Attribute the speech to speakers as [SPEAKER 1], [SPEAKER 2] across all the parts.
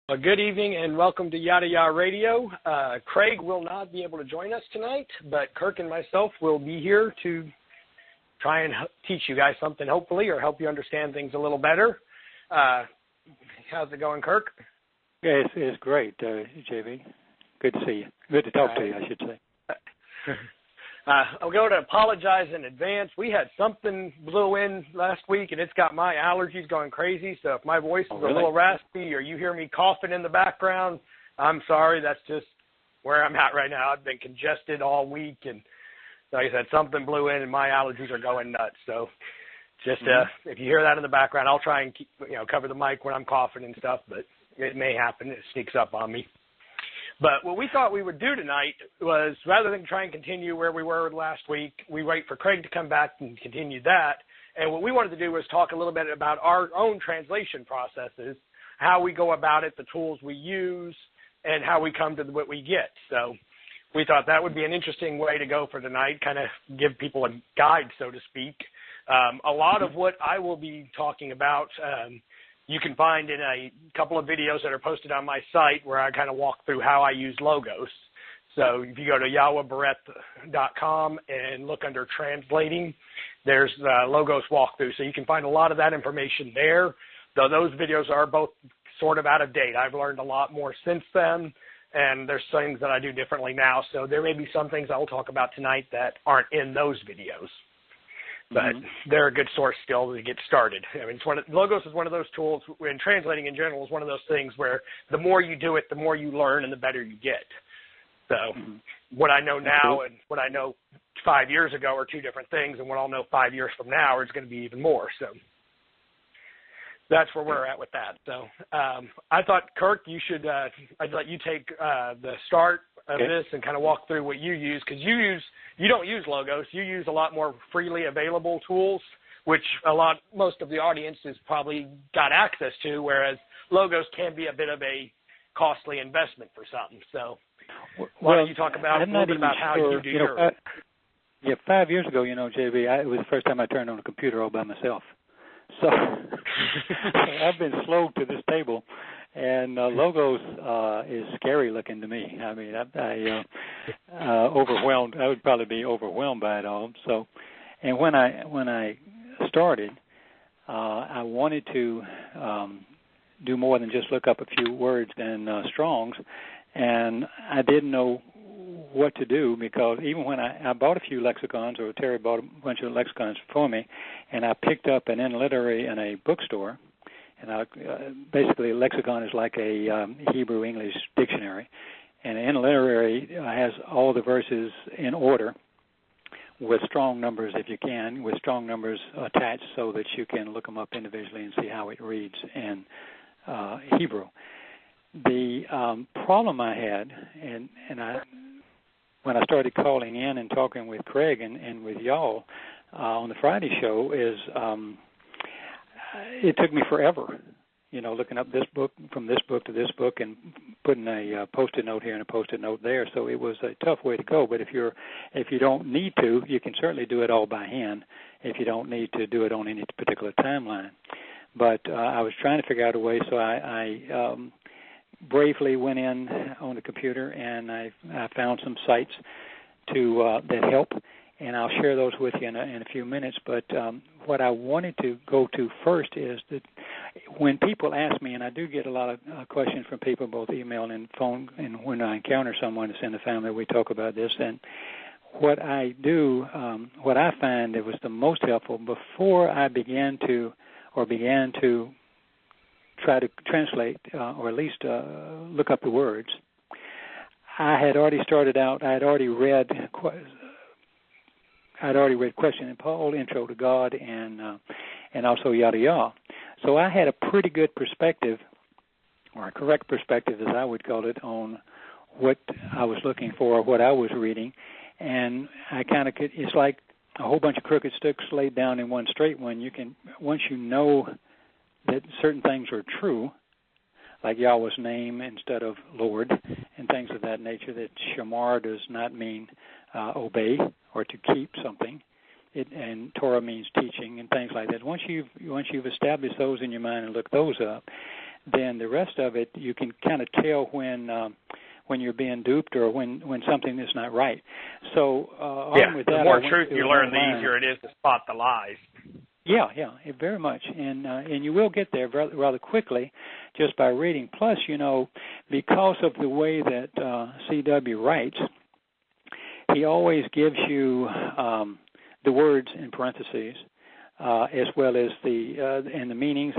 [SPEAKER 1] Well, good evening and welcome to Yada Yahweh Radio. Craig will not be able to join us tonight, but Kirk and myself will be here to try and teach you guys something, hopefully, or help you understand things a little better. How's it going, Kirk?
[SPEAKER 2] Yeah, it's great, JB. Good to see you. Good to talk to you, I should say.
[SPEAKER 1] I'm going to apologize in advance. We had something blew in last week, and it's got my allergies going crazy. So if my voice is a little raspy or you hear me coughing in the background, I'm sorry. That's just where I'm at right now. I've been congested all week, and like I said, something blew in, and my allergies are going nuts. So just if you hear that in the background, I'll try and cover the mic when I'm coughing and stuff, but it may happen. It sneaks up on me. But what we thought we would do tonight was, rather than try and continue where we were last week, we wait for Craig to come back and continue that. And what we wanted to do was talk a little bit about our own translation processes, how we go about it, the tools we use, and how we come to what we get. So we thought that would be an interesting way to go for tonight, kind of give people a guide, so to speak. A lot of what I will be talking about you can find in a couple of videos that are posted on my site where I kind of walk through how I use logos. So if you go to yahowah.com and look under translating, there's the logos walkthrough. So you can find a lot of that information there, though those videos are both sort of out of date. I've learned a lot more since then, and there's things that I do differently now. So there may be some things I'll talk about tonight that aren't in those videos. But they're a good source still to get started. I mean, logos is one of those tools, and translating in general is one of those things where the more you do it, the more you learn and the better you get. So what I know now and what I know 5 years ago are two different things, and what I'll know 5 years from now is going to be even more. So that's where we're at with that. So I thought, Kirk, I'd let you take the start of this and kind of walk through what you use, because you don't use logos. You use a lot more freely available tools, which most of the audience has probably got access to, whereas logos can be a bit of a costly investment for some. So why don't you talk about a little bit about how you do yours?
[SPEAKER 2] 5 years ago, JB, it was the first time I turned on a computer all by myself. So I've been slow to this table, and logos is scary looking to me. I mean, I overwhelmed. I would probably be overwhelmed by it all. So, and when I started, I wanted to do more than just look up a few words in Strong's, and I didn't know what to do, because even when I bought a few lexicons, or Terry bought a bunch of lexicons for me, and I picked up an interlineary in a bookstore, and basically a lexicon is like a Hebrew-English dictionary, and an interlineary has all the verses in order with strong numbers, if you can, with strong numbers attached so that you can look them up individually and see how it reads in Hebrew. The problem I had, and when I started calling in and talking with Craig and with y'all on the Friday show, is it took me forever, looking up this book, from this book to this book, and putting a Post-it note here and a Post-it note there. So it was a tough way to go. But if you don't need to, you can certainly do it all by hand if you don't need to do it on any particular timeline. But I was trying to figure out a way, so I bravely went in on the computer, and I found some sites that help, and I'll share those with you in a few minutes. But what I wanted to go to first is that when people ask me, and I do get a lot of questions from people, both email and phone, and when I encounter someone that's in the family, we talk about this. And what I do, what I find that was the most helpful before I began to try to translate, or at least look up the words, I had already started out. I had already read Question and Paul, Intro to God, and also Yada Yahweh. So I had a pretty good perspective, or a correct perspective, as I would call it, on what I was looking for, what I was reading, and I kind of could. It's like a whole bunch of crooked sticks laid down in one straight one. You can, once you know that certain things are true, like Yahweh's name instead of Lord, and things of that nature, that shamar does not mean obey or to keep something, and Torah means teaching and things like that. Once you've established those in your mind and looked those up, then the rest of it you can kind of tell when you're being duped or when something is not right. So with that,
[SPEAKER 1] the more truth you learn, the easier it is to spot the lies.
[SPEAKER 2] Yeah, very much, and you will get there rather quickly just by reading. Plus, because of the way that CW writes, he always gives you the words in parentheses, as well as the meanings,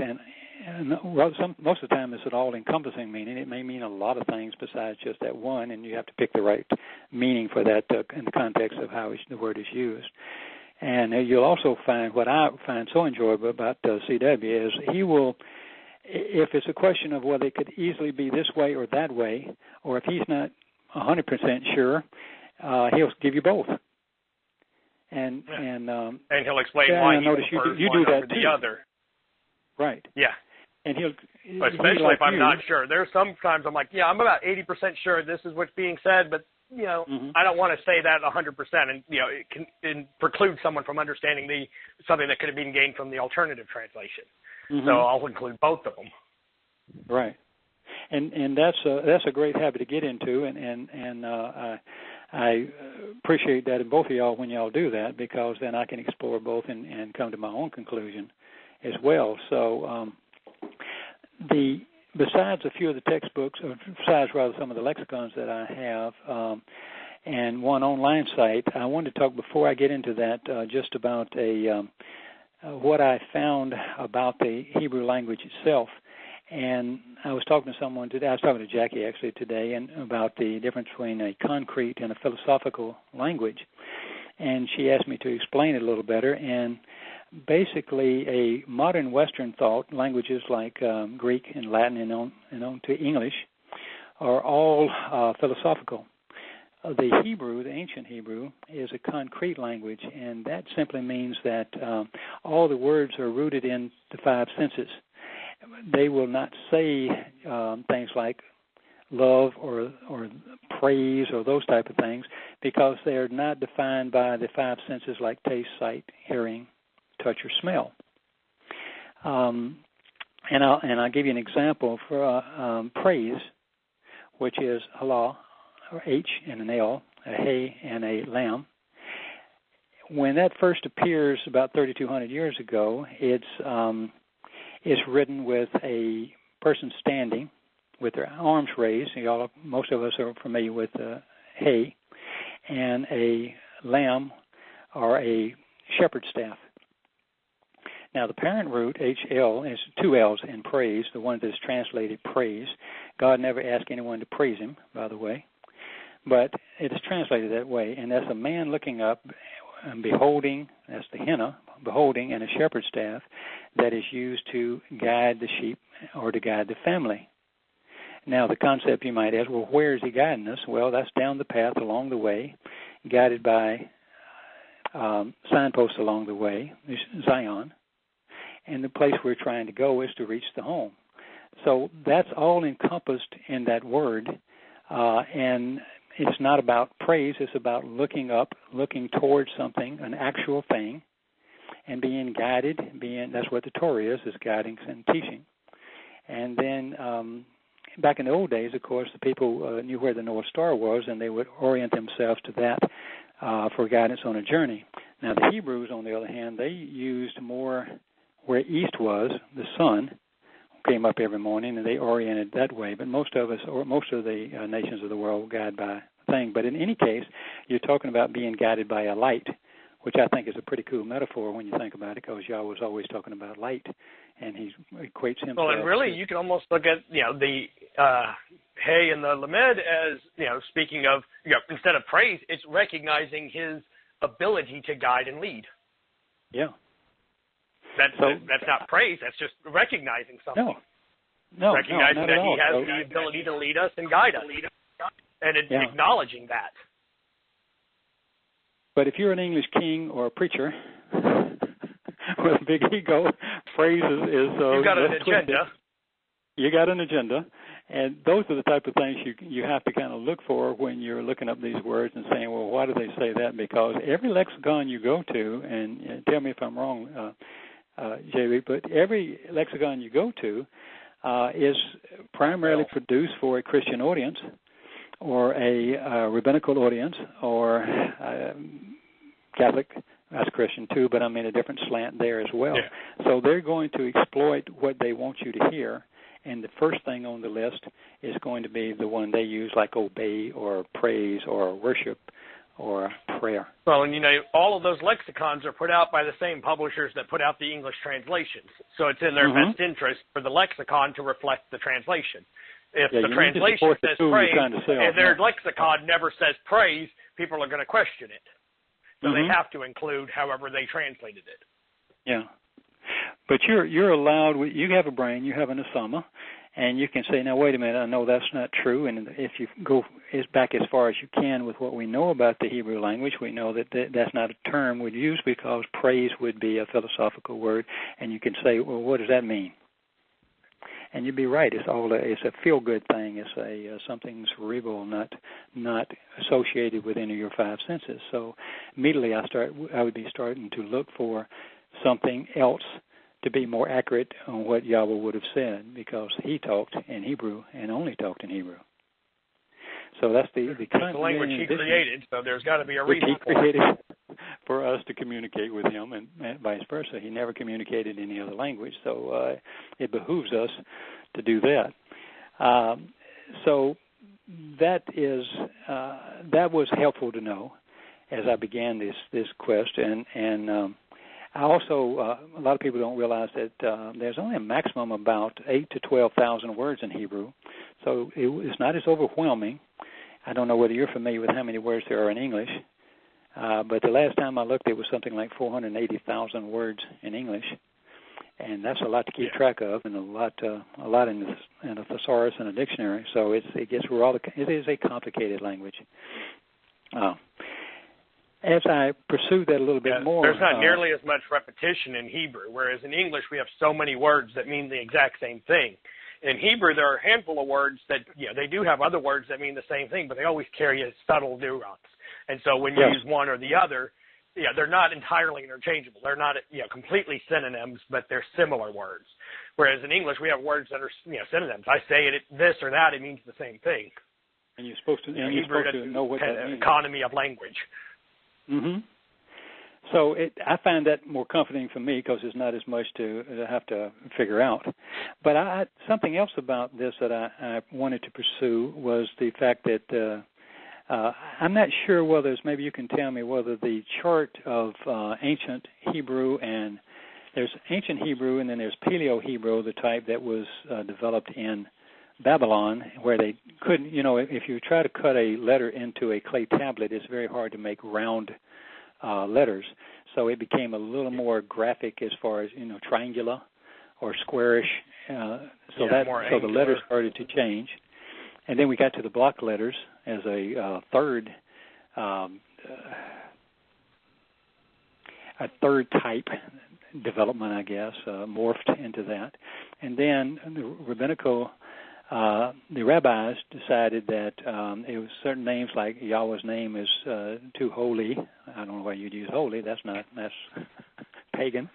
[SPEAKER 2] and most of the time it's an all-encompassing meaning. It may mean a lot of things besides just that one, and you have to pick the right meaning for that in the context of how the word is used. And you'll also find what I find so enjoyable about CW is he will, if it's a question of whether it could easily be this way or that way, or if he's not 100% sure, he'll give you both. And
[SPEAKER 1] he'll explain why he prefers
[SPEAKER 2] you
[SPEAKER 1] one
[SPEAKER 2] do
[SPEAKER 1] over
[SPEAKER 2] that
[SPEAKER 1] the
[SPEAKER 2] too.
[SPEAKER 1] other.
[SPEAKER 2] Right.
[SPEAKER 1] Yeah.
[SPEAKER 2] And
[SPEAKER 1] especially if I'm not sure. There's sometimes I'm like, yeah, I'm about 80% sure this is what's being said, but I don't want to say that 100%, and it can preclude someone from understanding something that could have been gained from the alternative translation. Mm-hmm. So I'll include both of them.
[SPEAKER 2] Right, and that's a great habit to get into, and I appreciate that in both of y'all when y'all do that, because then I can explore both and come to my own conclusion as well. So besides a few of the textbooks, or besides rather some of the lexicons that I have, and one online site, I wanted to talk before I get into that just about what I found about the Hebrew language itself. And I was talking to someone today, I was talking to Jackie actually today, and about the difference between a concrete and a philosophical language. And she asked me to explain it a little better. And basically, a modern Western thought, languages like Greek and Latin and on to English, are all philosophical. The Hebrew, the ancient Hebrew, is a concrete language, and that simply means that all the words are rooted in the five senses. They will not say things like love or praise or those type of things, because they are not defined by the five senses like taste, sight, hearing, touch, or smell. And I'll give you an example for praise, which is Allah, or H and an L, a Hey and a Lam. When that first appears about 3,200 years ago, it's written with a person standing with their arms raised. Most of us are familiar with Hey, and a lamb or a shepherd's staff. Now, the parent root, HL, is two L's in praise, the one that's translated praise. God never asked anyone to praise him, by the way, but it is translated that way, and that's a man looking up and beholding, that's the henna, beholding, and a shepherd's staff that is used to guide the sheep or to guide the family. Now, the concept you might ask, well, where is he guiding us? Well, that's down the path along the way, guided by signposts along the way, Zion, and the place we're trying to go is to reach the home. So that's all encompassed in that word, and it's not about praise, it's about looking up, looking towards something, an actual thing, and being guided, that's what the Torah is guiding and teaching. And then back in the old days, of course, the people knew where the North Star was, and they would orient themselves to that for guidance on a journey. Now, the Hebrews, on the other hand, they used more where east was, the sun came up every morning, and they oriented that way. But most of us, or most of the nations of the world, were guided by a thing. But in any case, you're talking about being guided by a light, which I think is a pretty cool metaphor when you think about it, because Yahweh was always talking about light, and he equates himself.
[SPEAKER 1] Well, and really, you can almost look at the Hey and the Lamed as speaking of instead of praise, it's recognizing his ability to guide and lead.
[SPEAKER 2] Yeah.
[SPEAKER 1] That's not praise. That's just recognizing something.
[SPEAKER 2] No,
[SPEAKER 1] recognizing
[SPEAKER 2] not
[SPEAKER 1] that
[SPEAKER 2] at all.
[SPEAKER 1] he has the ability to lead us and guide us, and acknowledging that.
[SPEAKER 2] But if you're an English king or a preacher with a big ego, praise is
[SPEAKER 1] you've got an agenda.
[SPEAKER 2] You got an agenda, and those are the type of things you have to kind of look for when you're looking up these words and saying, well, why do they say that? Because every lexicon you go to, and tell me if I'm wrong, JB, but every lexicon you go to is primarily produced for a Christian audience or a rabbinical audience or Catholic. That's Christian too, but I mean a different slant there as well.
[SPEAKER 1] Yeah.
[SPEAKER 2] So they're going to exploit what they want you to hear, and the first thing on the list is going to be the one they use, like obey or praise or worship or prayer.
[SPEAKER 1] Well, and all of those lexicons are put out by the same publishers that put out the English translations. So it's in their best interest for the lexicon to reflect the translation. If the translation says praise and their lexicon never says praise, people are going to question it. So they have to include however they translated it. Yeah.
[SPEAKER 2] But you're allowed, you have a brain, you have an asama, and you can say, now, wait a minute, I know that's not true. And if you go back as far as you can with what we know about the Hebrew language, we know that that's not a term we'd use because praise would be a philosophical word. And you can say, well, what does that mean? And you'd be right. It's a feel-good thing. It's something cerebral, not associated with any of your five senses. So immediately I would be starting to look for something else to be more accurate on what Yahweh would have said, because he talked in Hebrew and only talked in Hebrew. So that's the
[SPEAKER 1] language he created. So there's got to be a reason
[SPEAKER 2] he created for us to communicate with him, and vice versa. He never communicated any other language, so it behooves us to do that. So that was helpful to know as I began this quest, and I also a lot of people don't realize that there's only a maximum about 8,000 to 12,000 words in Hebrew, so it's not as overwhelming. I don't know whether you're familiar with how many words there are in English. But the last time I looked, it was something like 480,000 words in English, and that's a lot to keep track of, and a lot in a thesaurus and a dictionary. So it is a complicated language. As I pursued that a little bit more,
[SPEAKER 1] there's not nearly as much repetition in Hebrew, whereas in English we have so many words that mean the exact same thing. In Hebrew, there are a handful of words that they do have other words that mean the same thing, but they always carry a subtle nuance. And so when you use one or the other, they're not entirely interchangeable. They're not completely synonyms, but they're similar words. Whereas in English, we have words that are synonyms. I say it this or that, it means the same thing.
[SPEAKER 2] And you're supposed to know what that means.
[SPEAKER 1] Economy of language.
[SPEAKER 2] Mm-hmm. So I find that more comforting for me because it's not as much to have to figure out. But something else about this that I wanted to pursue was the fact that I'm not sure whether maybe you can tell me whether the chart of ancient Hebrew, and there's ancient Hebrew and then there's Paleo-Hebrew, the type that was developed in Babylon, where they couldn't, if you try to cut a letter into a clay tablet, it's very hard to make round letters. So it became a little more graphic as far as, triangular or squarish. So the letters started to change. And then we got to the block letters as a third type development, I guess, morphed into that. And then the rabbis decided that it was certain names like Yahweh's name is too holy. I don't know why you'd use holy. That's pagan.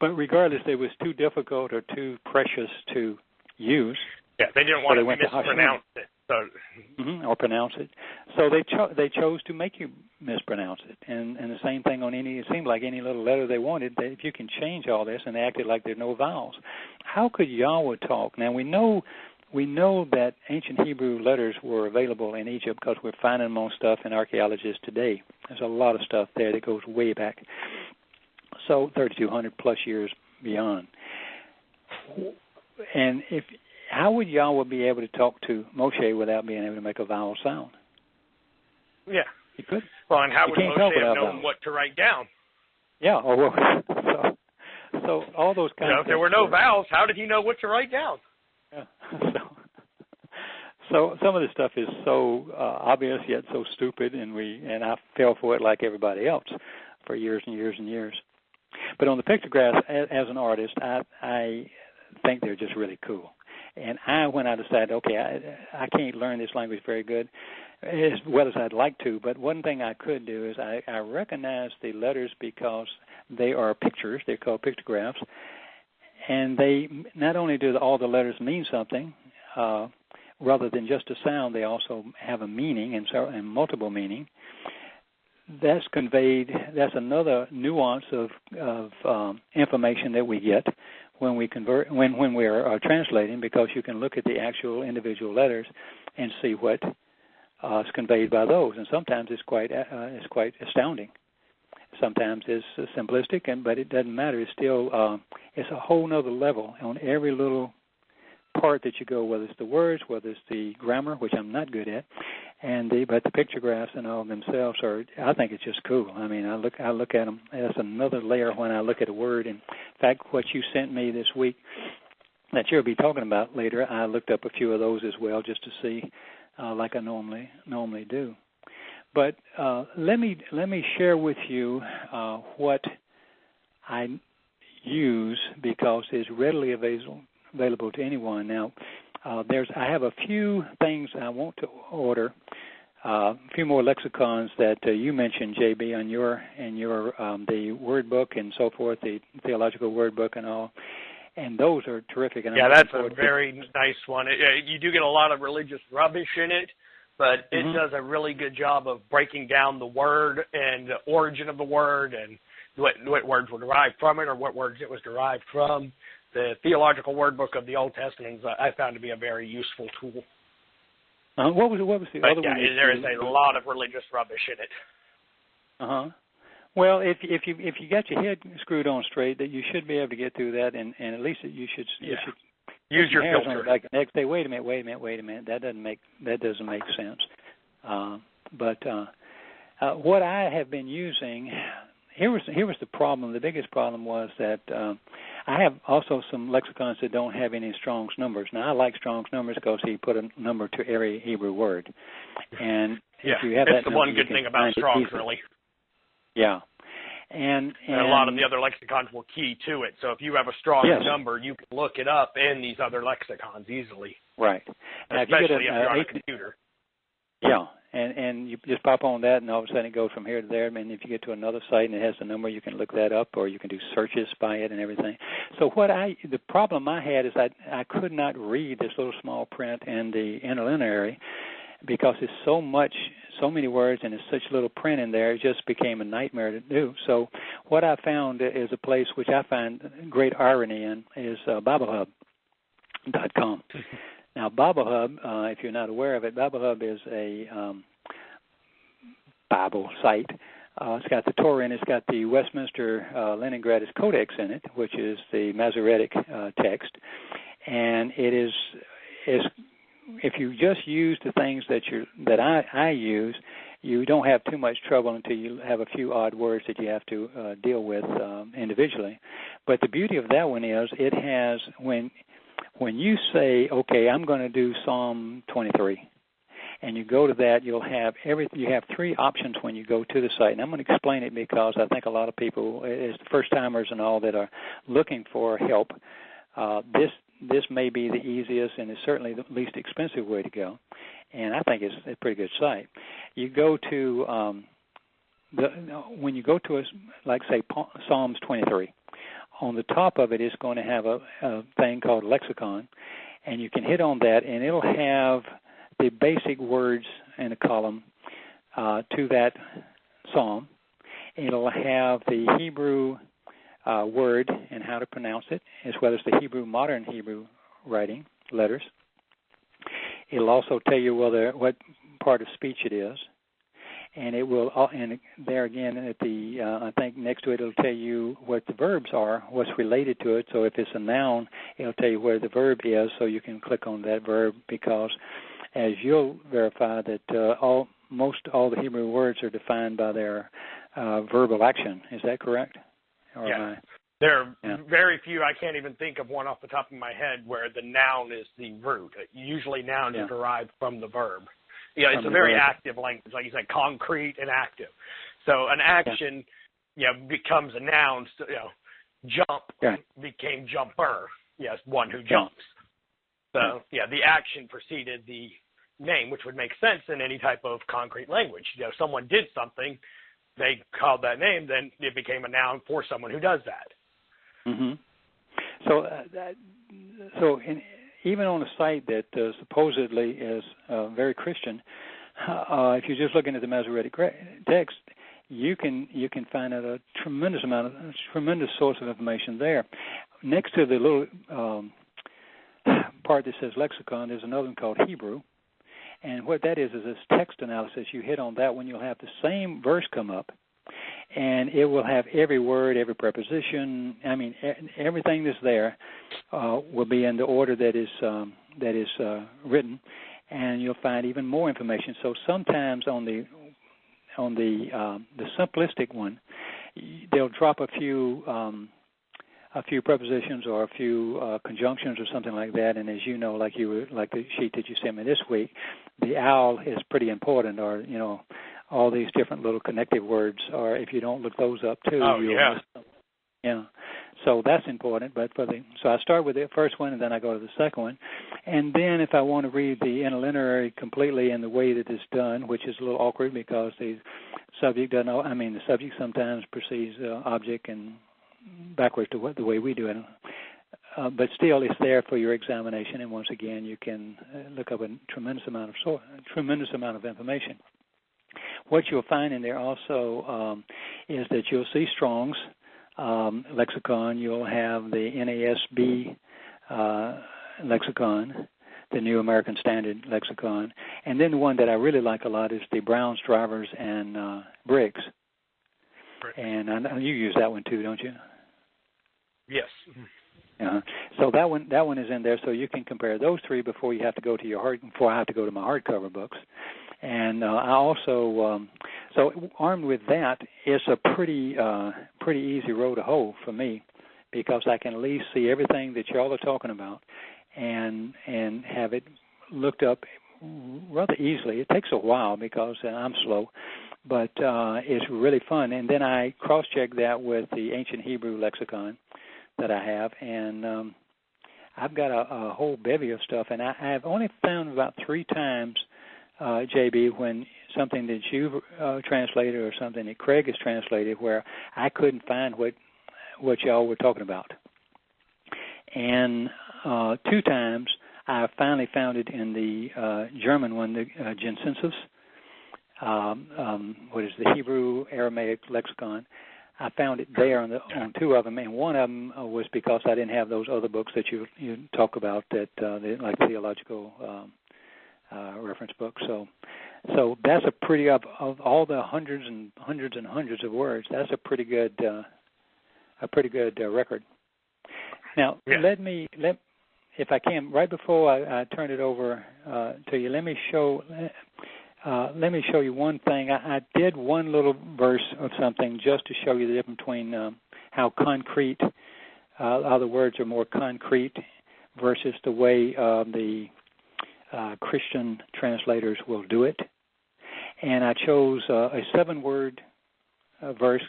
[SPEAKER 2] But regardless, it was too difficult or too precious to use.
[SPEAKER 1] Yeah, they didn't want to mispronounce it.
[SPEAKER 2] Or pronounce it. So they chose to make you mispronounce it. And the same thing on it seemed like any little letter they wanted, if you can change all this, and they acted like there are no vowels. How could Yahweh talk? Now, we know that ancient Hebrew letters were available in Egypt because we're finding them on stuff in archaeologists today. There's a lot of stuff there that goes way back. So 3,200 plus years beyond. And how would Yahweh be able to talk to Moshe without being able to make a vowel sound?
[SPEAKER 1] Yeah.
[SPEAKER 2] He could.
[SPEAKER 1] Well, and how would Moshe have known what to write down?
[SPEAKER 2] Yeah. So all those kinds of
[SPEAKER 1] if there were no vowels, how did he know what to write down?
[SPEAKER 2] Yeah. So some of this stuff is so obvious yet so stupid, and I fell for it like everybody else for years and years and years. But on the pictographs, as an artist, I think they're just really cool. And when I decided, okay, I can't learn this language very good, as well as I'd like to, but one thing I could do is I recognize the letters because they are pictures. They're called pictographs. And they not only do all the letters mean something, rather than just a sound, they also have a meaning and multiple meaning. That's conveyed. That's another nuance of information that we get when we convert when we are translating, because you can look at the actual individual letters and see what is conveyed by those, and sometimes it's quite astounding. Sometimes it's simplistic, but it doesn't matter. It's still it's a whole nother level on every little part that you go, whether it's the words, whether it's the grammar, which I'm not good at, but the pictographs and all themselves are. I think it's just cool. I mean, I look at them. That's another layer when I look at a word. And in fact, what you sent me this week that you'll be talking about later, I looked up a few of those as well just to see, like I normally do. But let me share with you what I use, because it's readily available to anyone. Now, I have a few things I want to order, a few more lexicons that you mentioned, JB, on your the word book and so forth, the theological word book and all. And those are terrific. And
[SPEAKER 1] yeah, that's a very nice one. You do get a lot of religious rubbish in it, but it does a really good job of breaking down the word and the origin of the word and what words were derived from it or what words it was derived from. The theological word book of the Old Testament I found to be a very useful tool.
[SPEAKER 2] What was the other one?
[SPEAKER 1] There is a lot of religious rubbish in it.
[SPEAKER 2] Well, if you got your head screwed on straight, that you should be able to get through that, and at least you should
[SPEAKER 1] use your filter.
[SPEAKER 2] Like the next day, wait a minute. That doesn't make sense. But what I have been using, here was the problem. The biggest problem was that I have also some lexicons that don't have any Strong's numbers. Now I like Strong's numbers because he put a number to every Hebrew word, and if you have
[SPEAKER 1] it's
[SPEAKER 2] that
[SPEAKER 1] the one good thing about Strong's, really.
[SPEAKER 2] Yeah. And
[SPEAKER 1] a lot of the other lexicons will key to it. So if you have a strong number, you can look it up in these other lexicons easily.
[SPEAKER 2] Right. Now,
[SPEAKER 1] especially if you're on a computer.
[SPEAKER 2] Yeah. And you just pop on that, and all of a sudden it goes from here to there. I mean, if you get to another site and it has the number, you can look that up, or you can do searches by it and everything. So the problem I had is I could not read this little small print in the interlineary, because it's so many words and it's such little print in there, it just became a nightmare to do. So what I found is a place which I find great irony in is BibleHub.com. Now, BibleHub, if you're not aware of it, BibleHub is a Bible site. It's got the Torah in it. It's got the Westminster Leningrad Codex in it, which is the Masoretic text. And it is if you just use the things that I use, you don't have too much trouble until you have a few odd words that you have to deal with individually. But the beauty of that one is it has, when you say, okay, I'm going to do Psalm 23, and you go to that, you have three options when you go to the site. And I'm going to explain it because I think a lot of people, as first-timers and all that are looking for help, this may be the easiest and it's certainly the least expensive way to go. And I think it's a pretty good site. You go to, when you go to, like say, Psalms 23, on the top of it is going to have a thing called lexicon, and you can hit on that, and it'll have the basic words in a column to that psalm. It'll have the Hebrew word and how to pronounce it, as well as the modern Hebrew writing letters. It'll also tell you what part of speech it is, and it will. And there again, at the I think next to it, it'll tell you what the verbs are, what's related to it. So if it's a noun, it'll tell you where the verb is, so you can click on that verb, because as you'll verify that most all the Hebrew words are defined by their verbal action. Is that correct?
[SPEAKER 1] Yeah. There are very few, I can't even think of one off the top of my head, where the noun is the root. Usually noun is derived from the verb. Yeah, it's a very active language, like you said, concrete and active. So an action becomes a noun. So, jump became jumper. Yes, one who jumps. So, the action preceded the name, which would make sense in any type of concrete language. Someone did something, they called that name, then it became a noun for someone who does that.
[SPEAKER 2] Mm-hmm. Even on a site that supposedly is very Christian, if you're just looking at the Masoretic text, you can find out a tremendous source of information there. Next to the little part that says lexicon, there's another one called Hebrew, and what that is this text analysis. You hit on that one, you'll have the same verse come up, and it will have every word, every preposition. I mean, everything that's there will be in the order that is written, and you'll find even more information. So sometimes on the simplistic one, they'll drop a few prepositions or a few conjunctions or something like that. And as you know, like the sheet that you sent me this week, the al is pretty important, or all these different little connective words, or if you don't look those up too, you'll miss them. Yeah. So that's important. But so I start with the first one, and then I go to the second one. And then if I want to read the interlineary completely in the way that it's done, which is a little awkward because the subject the subject sometimes precedes object and backwards to the way we do it. But still, it's there for your examination. And once again, you can look up a tremendous amount of information. What you'll find in there also is that you'll see Strong's lexicon. You'll have the NASB lexicon, the New American Standard lexicon, and then the one that I really like a lot is the Brown's, Drivers, and Briggs. Right. And I know you use that one too, don't you?
[SPEAKER 1] Yes.
[SPEAKER 2] So that one is in there, so you can compare those three before you have to go to before I have to go to my hardcover books. And I also, so armed with that, it's a pretty easy road to hoe for me, because I can at least see everything that y'all are talking about, and have it looked up rather easily. It takes a while because I'm slow, but it's really fun. And then I cross-check that with the Ancient Hebrew lexicon that I have, and I've got a whole bevy of stuff, and I've only found about 3 times, JB, when something that you've translated or something that Craig has translated where I couldn't find what y'all were talking about. And 2 times I finally found it in the German one, the Gensensus, what is the Hebrew Aramaic lexicon. I found it there on 2 of them, and one of them was because I didn't have those other books that you talk about, that like theological reference books. So that's a pretty of all the hundreds and hundreds of words. That's a pretty good record. Now let me if I can, right before I turn it over to you, let me show you one thing. I did one little verse of something just to show you the difference between how concrete, how the words are more concrete versus the way the Christian translators will do it. And I chose a 7-word verse,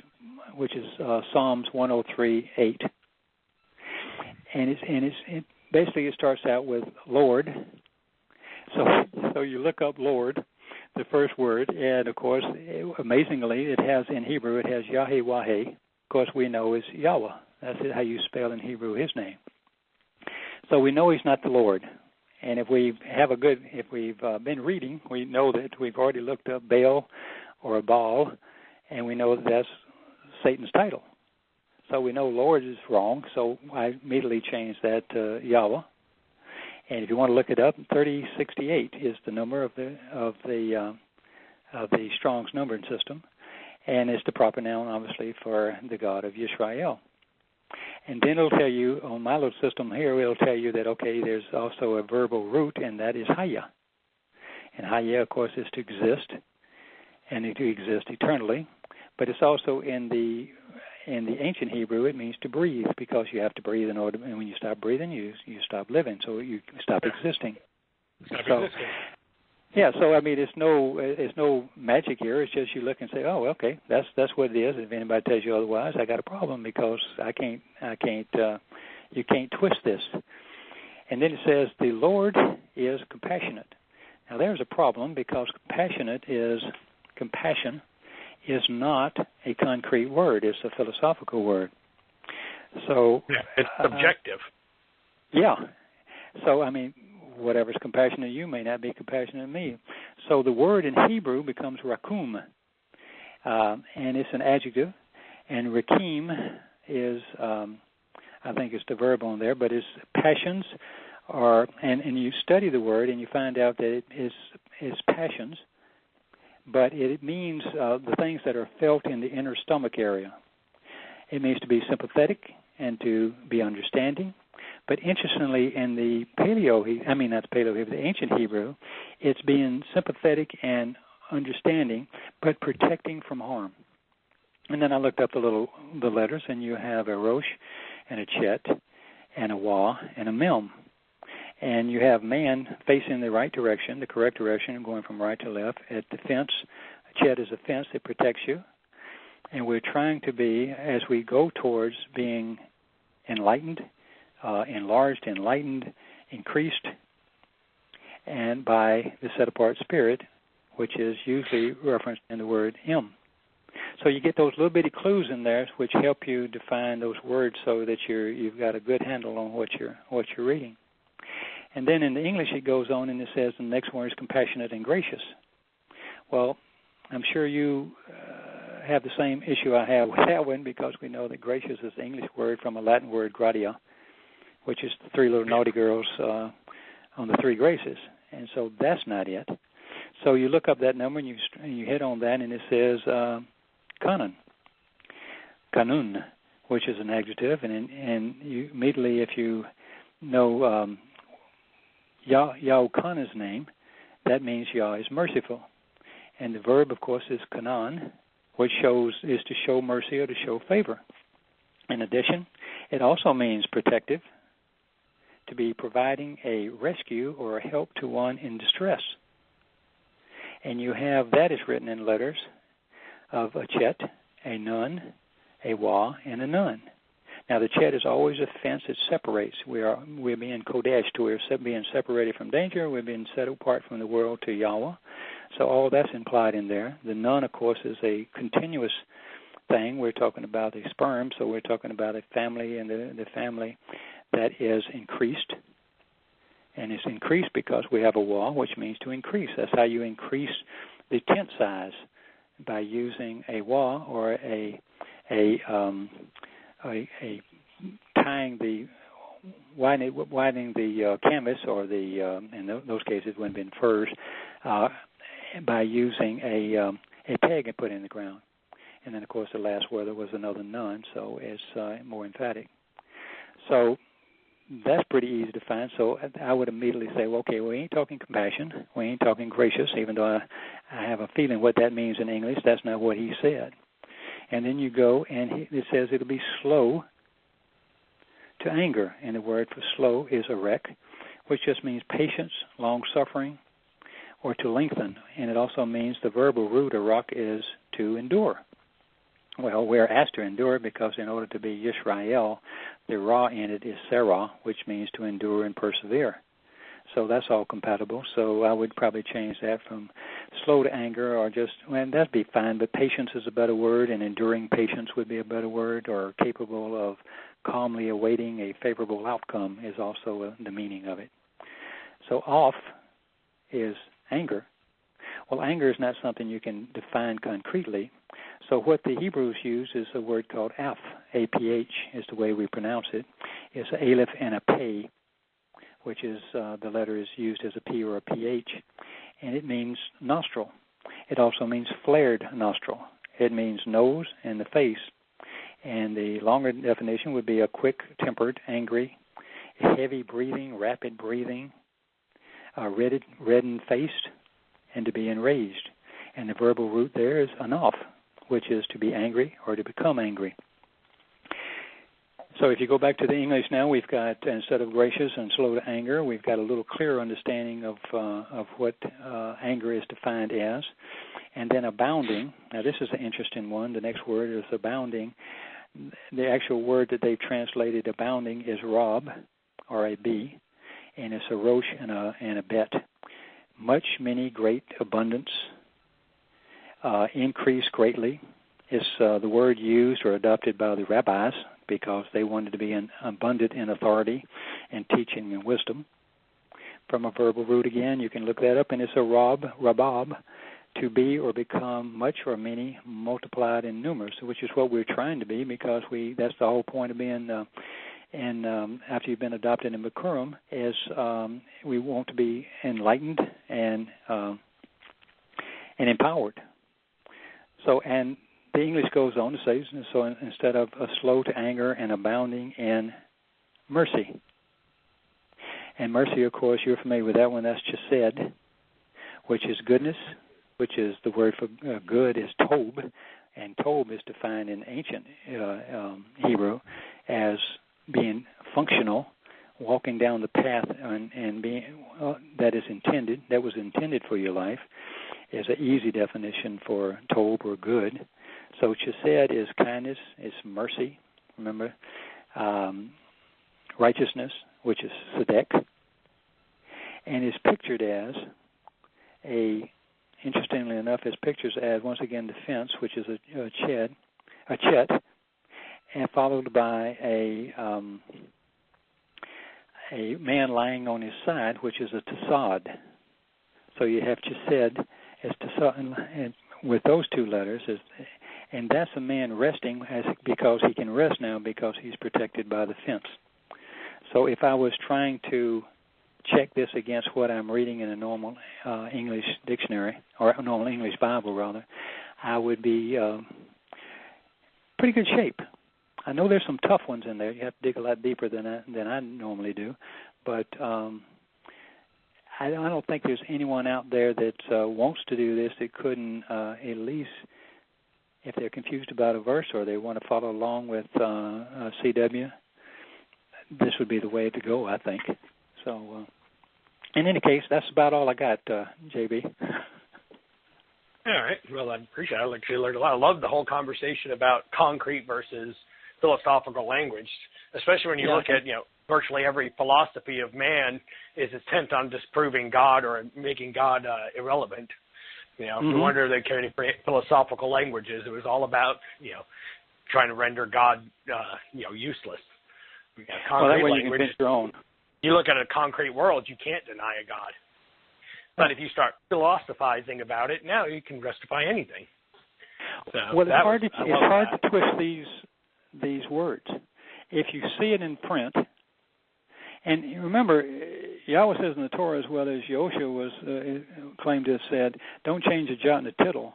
[SPEAKER 2] which is Psalms 103:8. And it basically starts out with Lord. So you look up Lord, the first word, and of course, amazingly, it has in Hebrew, it has Yahowah. Of course, we know is Yahweh. That's how you spell in Hebrew his name. So we know he's not the Lord. And if we've been reading, we know that we've already looked up Baal or Baal, and we know that that's Satan's title. So we know Lord is wrong, so I immediately changed that to Yahweh. And if you want to look it up, 3068 is the number of the Strong's numbering system, and it's the proper noun, obviously, for the God of Yisrael. And then it'll tell you, on my little system here, it'll tell you that, okay, there's also a verbal root, and that is Haya. And Haya, of course, is to exist, and to exist eternally. But it's also in the ancient Hebrew, it means to breathe, because you have to breathe in order, and when you stop breathing, you stop living, so you stop existing. Existing. Yeah, so I mean, it's no magic here. It's just you look and say, oh, okay, that's what it is. If anybody tells you otherwise, I got a problem, because you can't twist this. And then it says the Lord is compassionate. Now there's a problem, because compassion is not a concrete word. It's a philosophical word. So
[SPEAKER 1] it's subjective.
[SPEAKER 2] Yeah. So, I mean, whatever's compassionate to you may not be compassionate to me. So the word in Hebrew becomes rakum, and it's an adjective. And rakim is, I think it's the verb on there, but it's passions are, and you study the word and you find out that it is passions, but it means the things that are felt in the inner stomach area. It means to be sympathetic and to be understanding. But interestingly, in the the ancient Hebrew, it's being sympathetic and understanding, but protecting from harm. And then I looked up the letters, and you have a rosh and a chet and a wah and a mem. And you have man facing the right direction, the correct direction, going from right to left. At the fence, a chet is a fence that protects you. And we're trying to be, as we go towards being enlightened, enlarged, enlightened, increased, and by the set-apart spirit, which is usually referenced in the word M. So you get those little bitty clues in there which help you define those words so that you've got a good handle on what you're reading. And then in the English it goes on and it says the next one is compassionate and gracious. Well, I'm sure you have the same issue I have with that one, because we know that gracious is the English word from a Latin word gratia, which is the three little naughty girls on the three graces. And so that's not it. So you look up that number and you hit on that, and it says kanun, which is an adjective. And you immediately, if you know Yahuwah's name, that means Yah is merciful. And the verb, of course, is kanan, which is to show mercy or to show favor. In addition, it also means protective, to be providing a rescue or a help to one in distress. And you have that is written in letters of a chet, a nun, a wah, and a nun. Now the chet is always a fence that separates. We're being kodeshed, we're being separated from danger, we're being set apart from the world to Yahweh. So all that's implied in there. The nun, of course, is a continuous thing. We're talking about a sperm, so we're talking about a family, and the family that is increased. And it's increased because we have a wah, which means to increase. That's how you increase the tent size, by using a wah or a tying the widening the canvas, or the in those cases would have been furs, by using a peg and put in the ground. And then, of course, the last word was another nun, so it's more emphatic. So that's pretty easy to find. So I would immediately say, well, okay, we ain't talking compassion, we ain't talking gracious, even though I have a feeling what that means in English. That's not what he said. And then you go, and it says it'll be slow to anger. And the word for slow is arek, which just means patience, long-suffering, or to lengthen. And it also means the verbal root, arak, is to endure. Well, we're asked to endure because in order to be Yisrael, the ra in it is serah, which means to endure and persevere. So that's all compatible. So I would probably change that from slow to anger, or just, well, that'd be fine, but patience is a better word, and enduring patience would be a better word, or capable of calmly awaiting a favorable outcome is also the meaning of it. So off is anger. Well, anger is not something you can define concretely. So what the Hebrews use is a word called aph, A-P-H is the way we pronounce it. It's an aleph and a peh, which is the letter is used as a P or a PH, and it means nostril. It also means flared nostril. It means nose and the face. And the longer definition would be a quick-tempered, angry, heavy breathing, rapid breathing, reddened-faced, and to be enraged. And the verbal root there is anaf, which is to be angry or to become angry. So if you go back to the English now, we've got, instead of gracious and slow to anger, we've got a little clearer understanding of what anger is defined as. And then abounding. Now this is an interesting one. The next word is abounding. The actual word that they've translated abounding is rob, R-A-B, and it's a rosh and a bet. Much, many, great, abundance, increase greatly. It's the word used or adopted by the rabbis because they wanted to be abundant in authority and teaching and wisdom. From a verbal root again, you can look that up, and it's a rabab, to be or become much or many, multiplied in numerous, which is what we're trying to be, because that's the whole point of being after you've been adopted in Bikurim, is we want to be enlightened and empowered. So, and the English goes on to say, so instead of slow to anger and abounding in mercy. And mercy, of course, you're familiar with that one. That's chesed, which is goodness, which is the word for good is tob, and tob is defined in ancient Hebrew as being functional, walking down the path and being that was intended for your life, is an easy definition for tob or good. So chesed is kindness, is mercy, remember, righteousness, which is tzedek, and is pictured as interestingly enough, is pictured as, once again, the fence, which is a chet, and followed by a man lying on his side, which is a tasad. So you have chesed as tasad, and with those two letters, and that's a man resting because he can rest now because he's protected by the fence. So if I was trying to check this against what I'm reading in a normal English dictionary, or a normal English Bible, rather, I would be pretty good shape. I know there's some tough ones in there. You have to dig a lot deeper than I normally do, but I don't think there's anyone out there that wants to do this that couldn't at least, if they're confused about a verse or they want to follow along with CW, this would be the way to go, I think. So, in any case, that's about all I got, JB.
[SPEAKER 1] All right. Well, I appreciate it. I actually learned a lot. I love the whole conversation about concrete versus philosophical language, especially when you look at, virtually every philosophy of man is intent on disproving God or making God irrelevant. No wonder they created philosophical languages. It was all about, trying to render God, useless.
[SPEAKER 2] Well, that way you can invent your own.
[SPEAKER 1] You look at a concrete world, you can't deny a God. But if you start philosophizing about it, now you can justify anything. So
[SPEAKER 2] well, it's hard to twist these words. If you see it in print, and remember, Yahweh says in the Torah, as well as Yahushua was claimed to have said, don't change a jot and a tittle.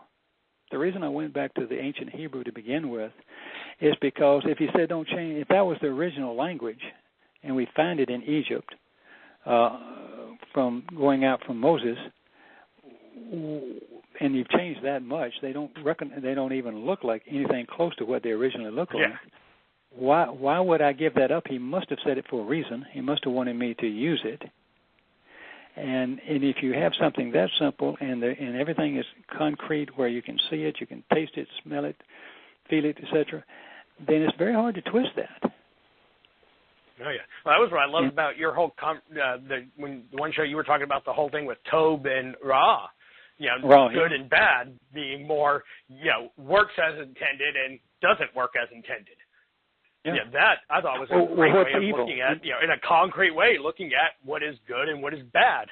[SPEAKER 2] The reason I went back to the ancient Hebrew to begin with is because if he said don't change, if that was the original language, and we find it in Egypt from going out from Moses, and you've changed that much, they don't even look like anything close to what they originally looked like. Why would I give that up? He must have said it for a reason. He must have wanted me to use it. And if you have something that simple and everything is concrete where you can see it, you can taste it, smell it, feel it, etc., then it's very hard to twist that.
[SPEAKER 1] Oh, yeah. Well, that was what I loved about your whole the one show you were talking about the whole thing with Tob and Ra. Good and bad being more, works as intended and doesn't work as intended. Yeah, that I thought was a great way of looking at, in a concrete way, looking at what is good and what is bad.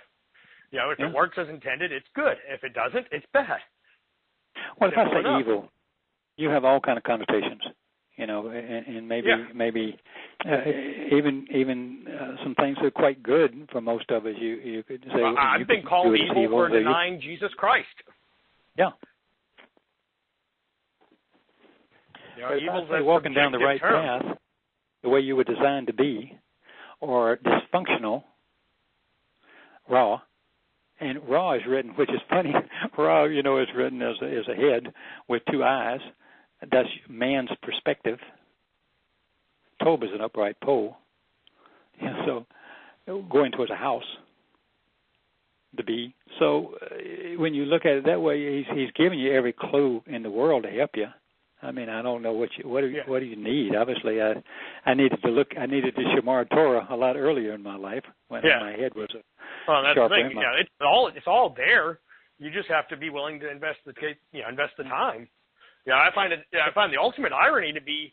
[SPEAKER 1] If it works as intended, it's good. If it doesn't, it's bad.
[SPEAKER 2] Well, if I say evil, you have all kind of connotations, and maybe even some things that are quite good for most of us. You could say
[SPEAKER 1] I've been called evil for denying Jesus Christ.
[SPEAKER 2] Yeah.
[SPEAKER 1] Evil's
[SPEAKER 2] walking down the right path, the way you were designed to be, or dysfunctional, Ra, and Ra is written, which is funny. Ra, is written as a head with two eyes. That's man's perspective. Tob is an upright pole. So going towards a house, to be. So when you look at it that way, he's giving you every clue in the world to help you. I mean, I don't know what do you need. Obviously, I needed the Shamar Torah a lot earlier in my life when my head was
[SPEAKER 1] that's the thing. It's all there. You just have to be willing to invest the time. I find the ultimate irony to be,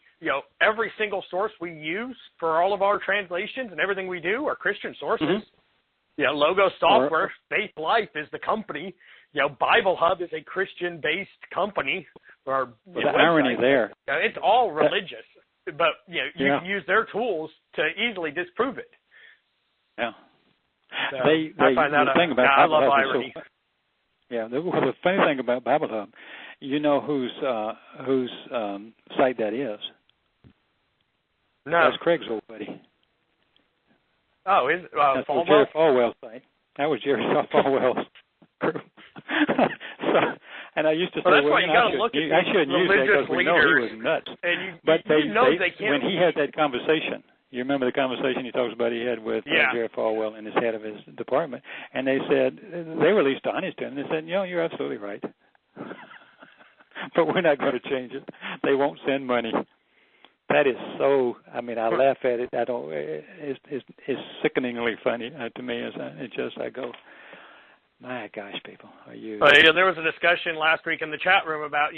[SPEAKER 1] every single source we use for all of our translations and everything we do are Christian sources.
[SPEAKER 2] Mm-hmm.
[SPEAKER 1] Logos Software, Faith Life is the company. Bible Hub is a Christian-based company. Or
[SPEAKER 2] the irony there.
[SPEAKER 1] It's all religious, but you can use their tools to easily disprove it.
[SPEAKER 2] Yeah.
[SPEAKER 1] So I find that I love irony.
[SPEAKER 2] The funny thing about Bible Hub, you know whose site that is?
[SPEAKER 1] No.
[SPEAKER 2] That's Craig's old buddy.
[SPEAKER 1] Oh,
[SPEAKER 2] that's
[SPEAKER 1] Falwell?
[SPEAKER 2] Jerry Falwell's site. That was Jerry Falwell's group. And I used to say,
[SPEAKER 1] that's why you got to look at
[SPEAKER 2] I shouldn't use that because we know he was nuts.
[SPEAKER 1] And
[SPEAKER 2] but
[SPEAKER 1] they can't.
[SPEAKER 2] When he had that conversation, you remember the conversation he talks about he had with Jerry Falwell and his head of his department, and they said, they were at least honest to him. They said, you're absolutely right. But we're not going to change it. They won't send money. That is so, I laugh at it. It's sickeningly funny to me. I go, my gosh, people, are you...
[SPEAKER 1] there was a discussion last week in the chat room about,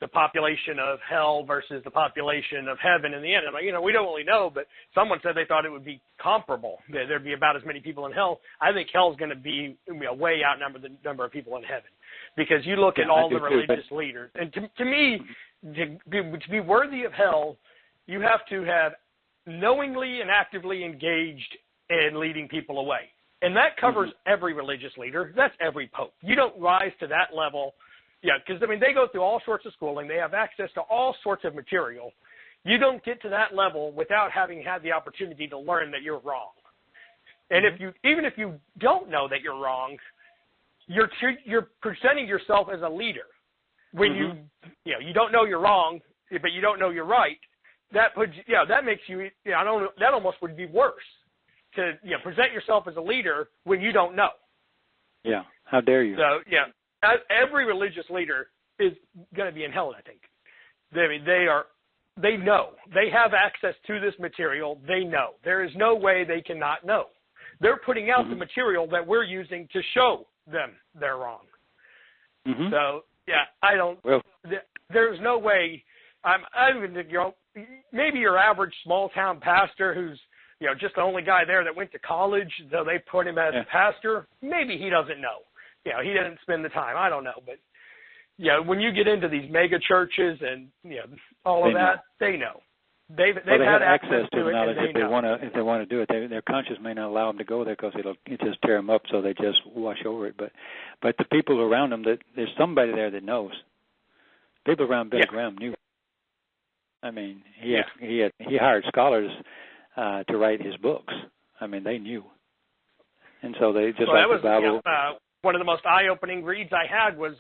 [SPEAKER 1] the population of hell versus the population of heaven in the end. I'm like, we don't really know, but someone said they thought it would be comparable. There'd be about as many people in hell. I think hell's going to be way outnumber the number of people in heaven, because you look at all the religious leaders. And to me, to be worthy of hell, you have to have knowingly and actively engaged in leading people away. And that covers every religious leader. That's every pope. You don't rise to that level. Yeah, because, they go through all sorts of schooling. They have access to all sorts of material. You don't get to that level without having had the opportunity to learn that you're wrong. And even if you don't know that you're wrong, you're presenting yourself as a leader. When you don't know you're wrong, but you don't know you're right, that makes you, that almost would be worse, to present yourself as a leader when you don't know.
[SPEAKER 2] Yeah, how dare you?
[SPEAKER 1] So, every religious leader is going to be in hell, I think. They know. They have access to this material. They know. There is no way they cannot know. They're putting out the material that we're using to show them they're wrong. So, there's no way. I even think, maybe your average small-town pastor who's, just the only guy there that went to college, though they put him as a pastor, maybe he doesn't know. He didn't spend the time. I don't know. But, when you get into these mega churches and, all of that, they know. They've had access to it,
[SPEAKER 2] knowledge if they want to do it. Their conscience may not allow them to go there because it'll just tear them up, so they just wash over it. But the people around them, there's somebody there that knows. People around Billy Graham knew. He hired scholars to write his books. They knew. And so they just like the Bible.
[SPEAKER 1] One of the most eye-opening reads I had was,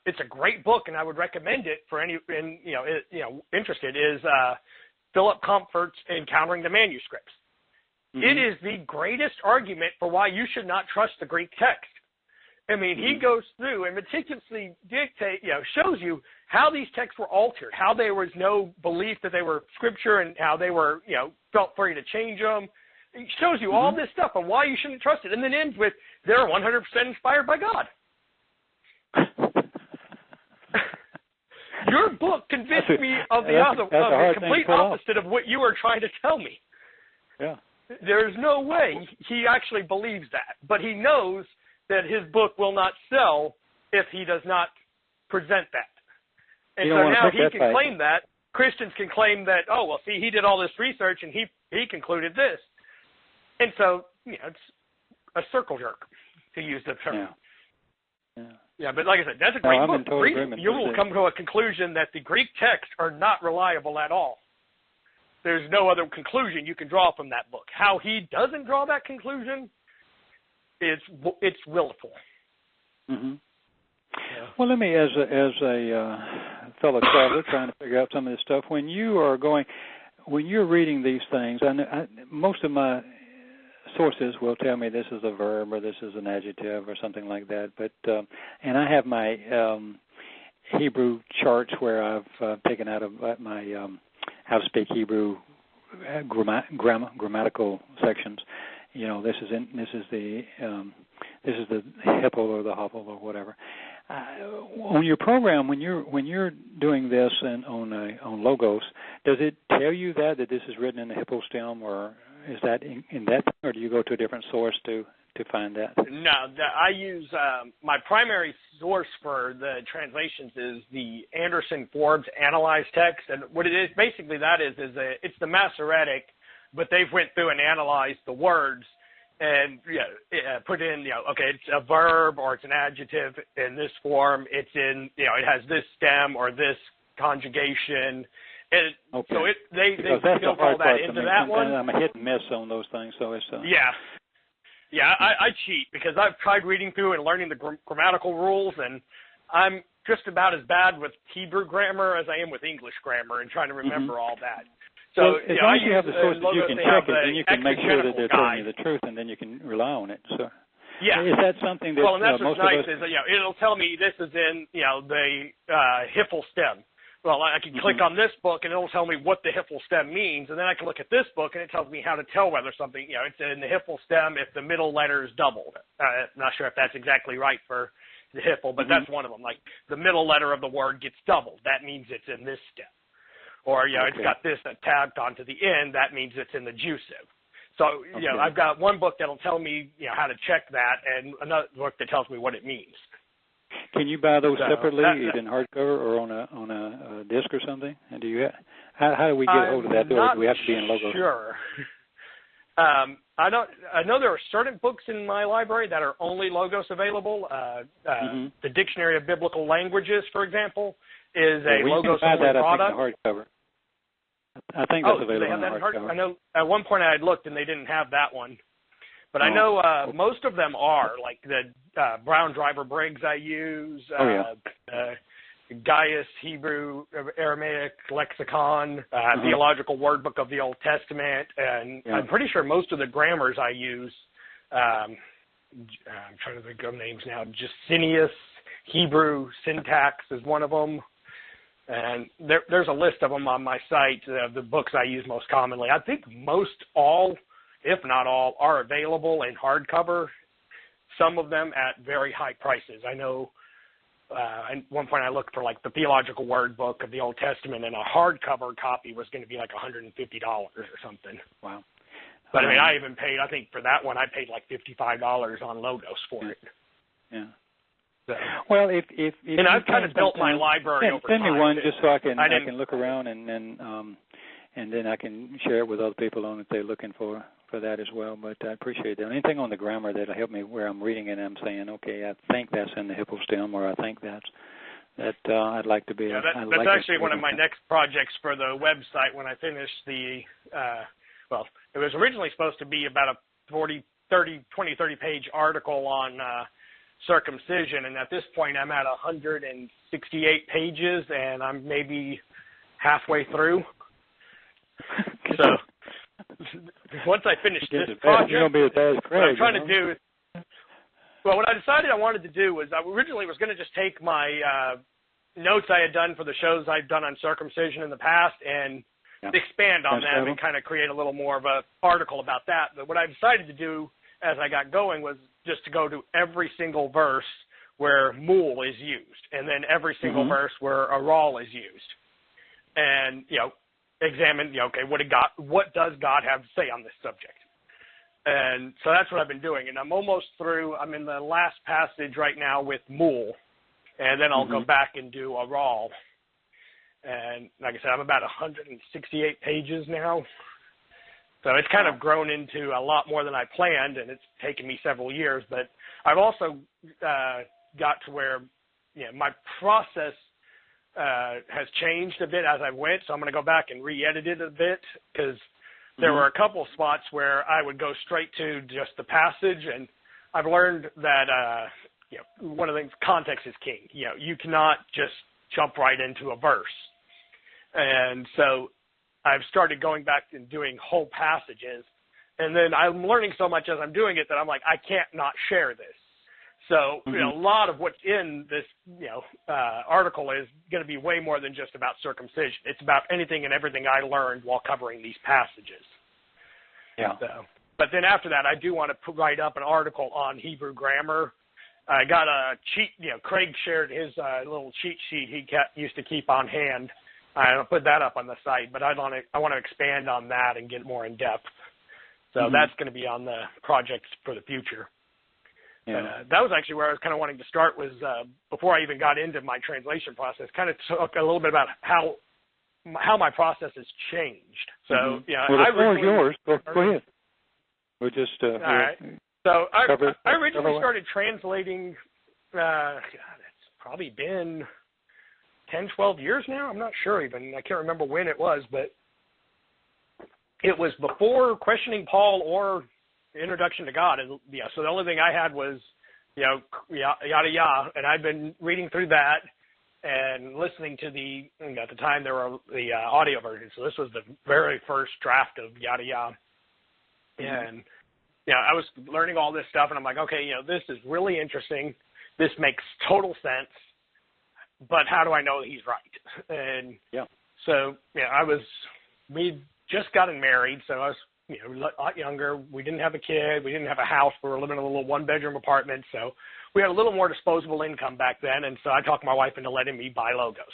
[SPEAKER 1] it's a great book, and I would recommend it for any, interested, is Philip Comfort's Encountering the Manuscripts. It is the greatest argument for why you should not trust the Greek text. He goes through and meticulously shows you how these texts were altered, how there was no belief that they were scripture, and how they were, felt free to change them. It shows you all this stuff and why you shouldn't trust it, and then ends with, they're 100% inspired by God. Your book convinced me of the complete opposite of what you were trying to tell me.
[SPEAKER 2] Yeah.
[SPEAKER 1] There's no way he actually believes that, but he knows that his book will not sell if he does not present that. And so now he can claim that. Christians can claim that, he did all this research and he concluded this. And so, it's a circle jerk, to use the term. Yeah, but like I said, that's a great book. You will come to a conclusion that the Greek texts are not reliable at all. There's no other conclusion you can draw from that book. How he doesn't draw that conclusion, it's willful.
[SPEAKER 2] Well, let me, as a fellow traveler trying to figure out some of this stuff, when you're reading these things, most of my sources will tell me this is a verb or this is an adjective or something like that. But and I have my Hebrew charts where I've taken out of my how to speak Hebrew grammatical sections. This is the hipple or the hopple or whatever. On your program, when you're doing this and on Logos, does it tell you that this is written in the Hippostem, or is that in that, or do you go to a different source to find that?
[SPEAKER 1] No, I use my primary source for the translations is the Anderson Forbes Analyzed Text, and what it is basically it's the Masoretic, but they've went through and analyzed the words and put in okay, it's a verb or it's an adjective in this form. It's in it has this stem or this conjugation.
[SPEAKER 2] Okay.
[SPEAKER 1] So they built all that into that one.
[SPEAKER 2] I'm a hit and miss on those things, so it's
[SPEAKER 1] Yeah, I cheat because I've tried reading through and learning the grammatical rules, and I'm just about as bad with Hebrew grammar as I am with English grammar and trying to remember all that. So
[SPEAKER 2] as long as you have the source that you can check it, then you can make sure that they're telling you the truth, and then you can rely on it. So,
[SPEAKER 1] yeah,
[SPEAKER 2] is that something that
[SPEAKER 1] and that's
[SPEAKER 2] most
[SPEAKER 1] what's nice
[SPEAKER 2] of us?
[SPEAKER 1] is it'll tell me this is in the Hiffle stem. Well, I can click on this book, and it'll tell me what the Hiffle stem means, and then I can look at this book, and it tells me how to tell whether something, it's in the Hiffle stem if the middle letter is doubled. I'm not sure if that's exactly right for the Hiffle, but that's one of them. Like, the middle letter of the word gets doubled. That means it's in this stem. Or, it's got this tagged onto the end. That means it's in the jussive. So, I've got one book that'll tell me, how to check that, and another book that tells me what it means.
[SPEAKER 2] Can you buy those separately, either in hardcover or on a disc or something? And do you how do we get a hold of that? Or do we have to be in Logos?
[SPEAKER 1] Sure. I know there are certain books in my library that are only Logos available. The Dictionary of Biblical Languages, for example, is a Logos only product.
[SPEAKER 2] I think in hardcover. I think that's available
[SPEAKER 1] they have that
[SPEAKER 2] in hardcover.
[SPEAKER 1] I know at one point I had looked and they didn't have that one. But I know most of them are, like the Brown Driver Briggs I use, Gaius Hebrew Aramaic Lexicon, Theological Word Book of the Old Testament, and I'm pretty sure most of the grammars I use, I'm trying to think of names now, Justinius, Hebrew Syntax is one of them. And there's a list of them on my site, the books I use most commonly. I think most all, if not all, are available in hardcover, some of them at very high prices. I know at one point I looked for like the Theological Word Book of the Old Testament, and a hardcover copy was going to be like $150 or something.
[SPEAKER 2] Wow.
[SPEAKER 1] But I mean, I even paid, I think for that one, I paid like $55 on Logos for it.
[SPEAKER 2] Yeah.
[SPEAKER 1] So,
[SPEAKER 2] well, if
[SPEAKER 1] and I've kind of built my library over time.
[SPEAKER 2] Send me one just so I can look around and then I can share it with other people on if they're looking for that as well. But I appreciate that. Anything on the grammar that'll help me where I'm reading it and I'm saying, okay, I think that's in the Hippostem, or I think that I'd like to be.
[SPEAKER 1] Yeah, that's actually one of my next projects for the website when I finish the. Well, it was originally supposed to be about a 20, 30 page article on circumcision, and at this point I'm at 168 pages, and I'm maybe halfway through. So once I finish this project,
[SPEAKER 2] you're gonna be as bad as Craig,
[SPEAKER 1] what I'm trying to do is, well, what I decided I wanted to do was I originally was going to just take my notes I had done for the shows I've done on circumcision in the past and expand on them and kind of create a little more of an article about that. But what I decided to do as I got going was just to go to every single verse where mul is used, and then every single verse where a ral is used, and examine okay, what does God have to say on this subject? And so that's what I've been doing, and I'm almost through. I'm in the last passage right now with mul, and then I'll go back and do a ral. And like I said, I'm about 168 pages now. So it's kind of grown into a lot more than I planned, and it's taken me several years. But I've also got to where my process has changed a bit as I went. So I'm going to go back and re-edit it a bit because there were a couple of spots where I would go straight to just the passage. And I've learned that one of the things, context is king. You cannot just jump right into a verse. And so I've started going back and doing whole passages, and then I'm learning so much as I'm doing it that I'm like, I can't not share this. So a lot of what's in this article is going to be way more than just about circumcision. It's about anything and everything I learned while covering these passages.
[SPEAKER 2] Yeah.
[SPEAKER 1] So, but then after that, I do want to write up an article on Hebrew grammar I got a cheat, Craig shared his little cheat sheet he used to keep on hand. I'll put that up on the site, but I want to expand on that and get more in depth. So that's going to be on the projects for the future. Yeah. That was actually where I was kind of wanting to start was before I even got into my translation process, kind of talk a little bit about how my process has changed. So,
[SPEAKER 2] well, the floor is yours. Go ahead. We'll just
[SPEAKER 1] all right. So I originally started translating, it's probably been 10, 12 years now. I'm not sure even. I can't remember when it was, but it was before Questioning Paul or Introduction to God. And so the only thing I had was, Yada Yahweh, and I've been reading through that and listening to at the time there were the audio version. So this was the very first draft of Yada Yahweh. And I was learning all this stuff, and I'm like, okay, this is really interesting. This makes total sense, but how do I know that he's right? And so we just gotten married, so I was a lot younger. We didn't have a kid. We didn't have a house. We were living in a little one-bedroom apartment, so we had a little more disposable income back then, and so I talked my wife into letting me buy logos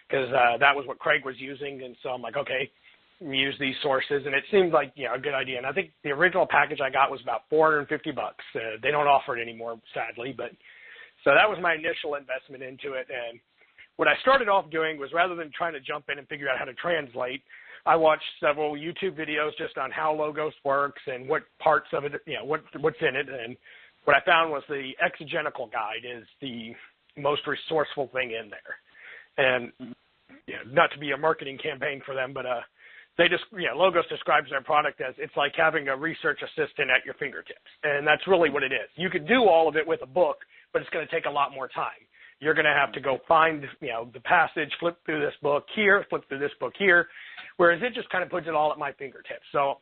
[SPEAKER 1] because that was what Craig was using, and so I'm like, okay, use these sources, and it seemed like a good idea. And I think the original package I got was about $450. They don't offer it anymore, sadly, but so that was my initial investment into it. And what I started off doing was rather than trying to jump in and figure out how to translate, I watched several YouTube videos just on how Logos works and what parts of it, what's in it. And what I found was the exegetical guide is the most resourceful thing in there. And not to be a marketing campaign for them, but they just, Logos describes their product as it's like having a research assistant at your fingertips. And that's really what it is. You could do all of it with a book, but it's going to take a lot more time. You're going to have to go find, the passage, flip through this book here, flip through this book here, whereas it just kind of puts it all at my fingertips. So,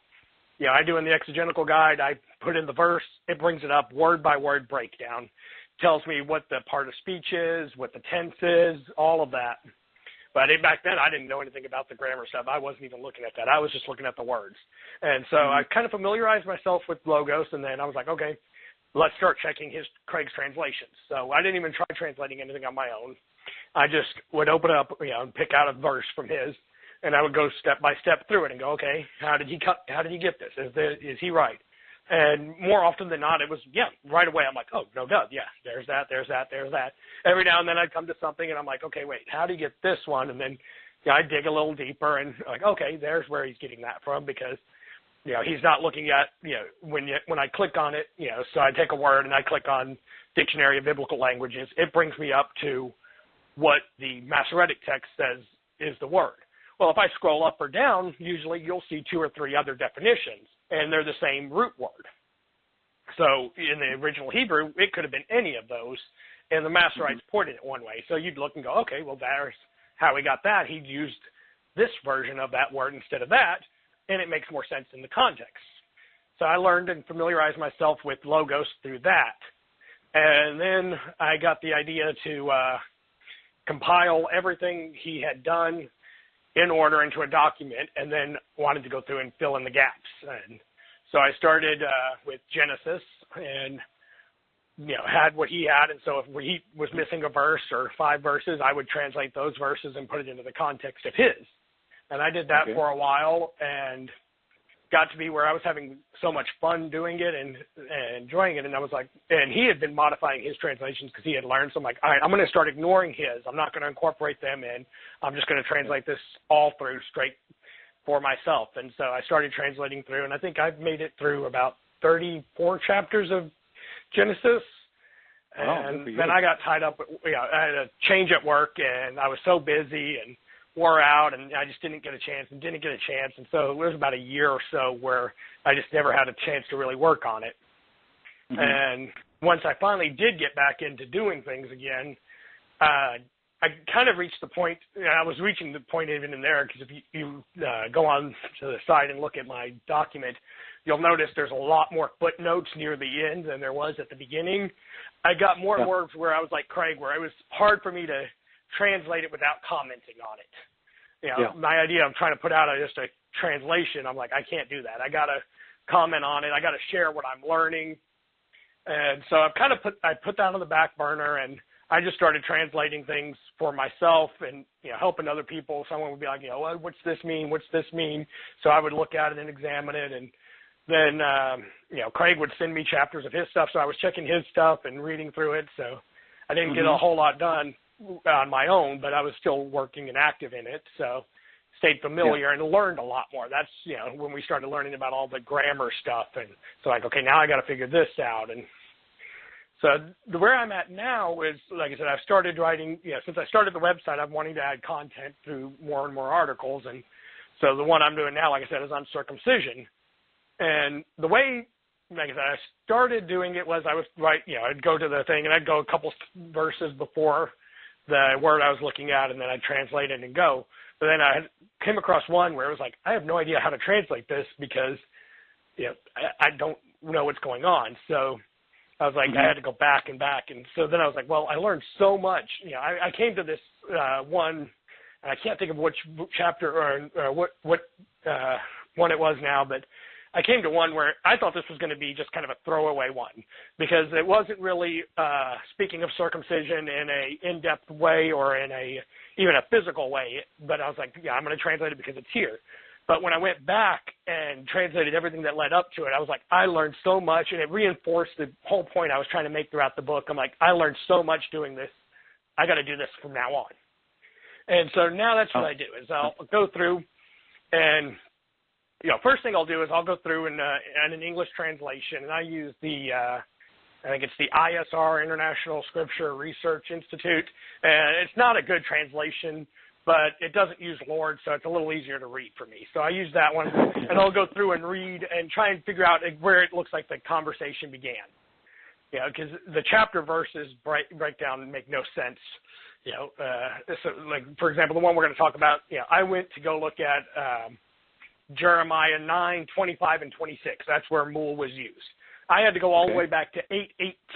[SPEAKER 1] I do in the exegetical guide, I put in the verse, it brings it up word by word breakdown, tells me what the part of speech is, what the tense is, all of that. But back then, I didn't know anything about the grammar stuff. I wasn't even looking at that. I was just looking at the words. And so I kind of familiarized myself with Logos, and then I was like, okay, let's start checking Craig's translations. So I didn't even try translating anything on my own. I just would open up, and pick out a verse from his, and I would go step by step through it and go, okay, how did he get this? Is he right? And more often than not, it was, right away. I'm like, oh, no, duh, there's that. Every now and then I'd come to something, and I'm like, okay, wait, how do you get this one? And then I dig a little deeper, and like, okay, there's where he's getting that from because, he's not looking at, when I click on it, so I take a word and I click on Dictionary of Biblical Languages, it brings me up to what the Masoretic text says is the word. Well, if I scroll up or down, usually you'll see 2 or 3 other definitions, and they're the same root word. So in the original Hebrew, it could have been any of those, and the Masoretes pointed it one way. So you'd look and go, okay, well, there's how he got that. He used this version of that word instead of that, and it makes more sense in the context. So I learned and familiarized myself with Logos through that. And then I got the idea to compile everything he had done in order into a document, and then wanted to go through and fill in the gaps. And so I started with Genesis and, had what he had. And so if he was missing a verse or 5 verses, I would translate those verses and put it into the context of his. And I did that for a while and got to be where I was having so much fun doing it and enjoying it. And I was like, and he had been modifying his translations because he had learned. So I'm like, all right, I'm going to start ignoring his. I'm not going to incorporate them in. I'm just going to translate this all through straight for myself. And so I started translating through, and I think I've made it through about 34 chapters of Genesis. And then I got tied up. I had a change at work, and I was so busy and wore out, and I just didn't get a chance. And so it was about a year or so where I just never had a chance to really work on it. And once I finally did get back into doing things again, I kind of reached the point, I was reaching the point even in there, because if you go on to the side and look at my document, you'll notice there's a lot more footnotes near the end than there was at the beginning. I got more words where I was like Craig, where it was hard for me to translate it without commenting on it. My idea of trying to put out just a translation, I'm like, I can't do that. I got to comment on it. I got to share what I'm learning. And so I've kind of put that on the back burner, and I just started translating things for myself and, helping other people. Someone would be like, well, what's this mean? What's this mean? So I would look at it and examine it. And then, Craig would send me chapters of his stuff. So I was checking his stuff and reading through it. So I didn't get a whole lot done on my own, but I was still working and active in it. So stayed familiar and learned a lot more. That's, when we started learning about all the grammar stuff. And so okay, now I got to figure this out. And so where I'm at now is, like I said, I've started writing, since I started the website, I'm wanting to add content through more and more articles. And so the one I'm doing now, like I said, is on circumcision. And the way, like I said, I started doing it was I was I'd go to the thing and I'd go a couple verses before the word I was looking at, and then I'd translate it and go. But then I came across one where it was like, I have no idea how to translate this because, I don't know what's going on. So I was like, I had to go back. And so then I was like, well, I learned so much. I came to this one, and I can't think of which chapter or what one it was now, but I came to one where I thought this was going to be just kind of a throwaway one because it wasn't really speaking of circumcision in a in-depth way or in even a physical way. But I was like, I'm going to translate it because it's here. But when I went back and translated everything that led up to it, I was like, I learned so much, and it reinforced the whole point I was trying to make throughout the book. I'm like, I learned so much doing this. I got to do this from now on. And so now that's what I do is I'll go through and, first thing I'll do is I'll go through and an English translation, and I use I think it's the ISR, International Scripture Research Institute. And it's not a good translation, but it doesn't use Lord, so it's a little easier to read for me. So I use that one, and I'll go through and read and try and figure out where it looks like the conversation began. Because the chapter verses break down and make no sense. So like, for example, the one we're going to talk about, I went to go look at Jeremiah 9, 25, and 26. That's where mul was used. I had to go all the way back to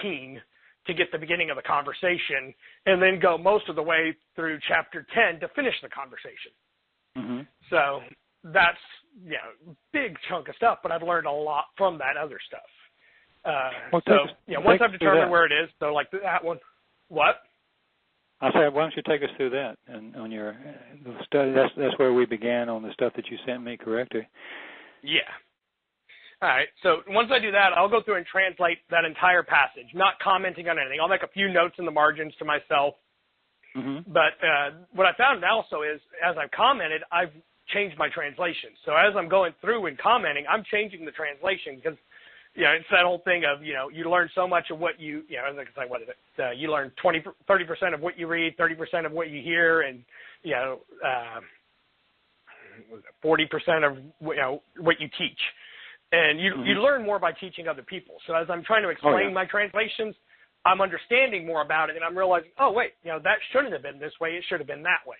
[SPEAKER 1] 8:18 to get the beginning of the conversation, and then go most of the way through chapter 10 to finish the conversation. So that's, big chunk of stuff, but I've learned a lot from that other stuff. Once I've determined where it is, so like that one, what?
[SPEAKER 2] I said, why don't you take us through that and on your study? That's where we began on the stuff that you sent me, correct?
[SPEAKER 1] Yeah. All right. So once I do that, I'll go through and translate that entire passage, not commenting on anything. I'll make a few notes in the margins to myself. But what I found also is, as I've commented, I've changed my translation. So as I'm going through and commenting, I'm changing the translation because, it's that whole thing of, you learn so much of what you, like it's like, what is it? You learn 30% of what you read, 30% of what you hear, and, 40% of, what you teach. And you learn more by teaching other people. So as I'm trying to explain my translations, I'm understanding more about it, and I'm realizing, oh, wait, that shouldn't have been this way. It should have been that way.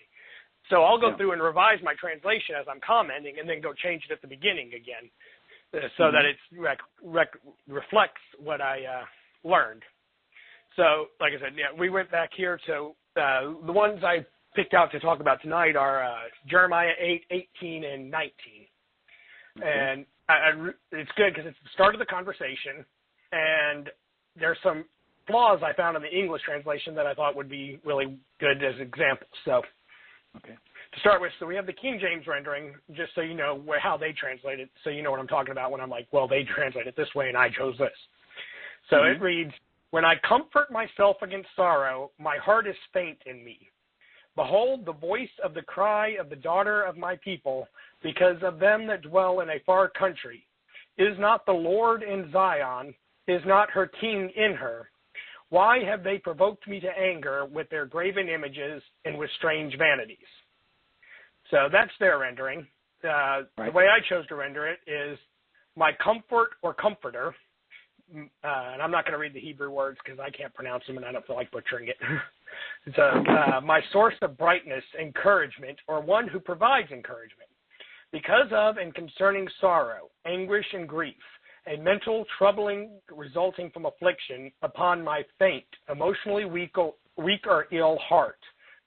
[SPEAKER 1] So I'll go through and revise my translation as I'm commenting and then go change it at the beginning again so that it reflects what I learned. So, like I said, we went back here to the ones I picked out to talk about tonight are Jeremiah 8, 18, and 19. And it's good because it's the start of the conversation, and there's some flaws I found in the English translation that I thought would be really good as examples. So, to start with, so we have the King James rendering, just so you know how they translate it, so you know what I'm talking about when I'm like, well, they translate it this way, and I chose this. So it reads, "When I comfort myself against sorrow, my heart is faint in me. Behold, the voice of the cry of the daughter of my people, because of them that dwell in a far country. Is not the Lord in Zion? Is not her king in her? Why have they provoked me to anger with their graven images and with strange vanities?" So that's their rendering. The way I chose to render it is my comfort or comforter. And I'm not going to read the Hebrew words because I can't pronounce them and I don't feel like butchering it. So my source of brightness, encouragement, or one who provides encouragement. Because of and concerning sorrow, anguish, and grief, a mental troubling resulting from affliction upon my faint, emotionally weak or ill heart,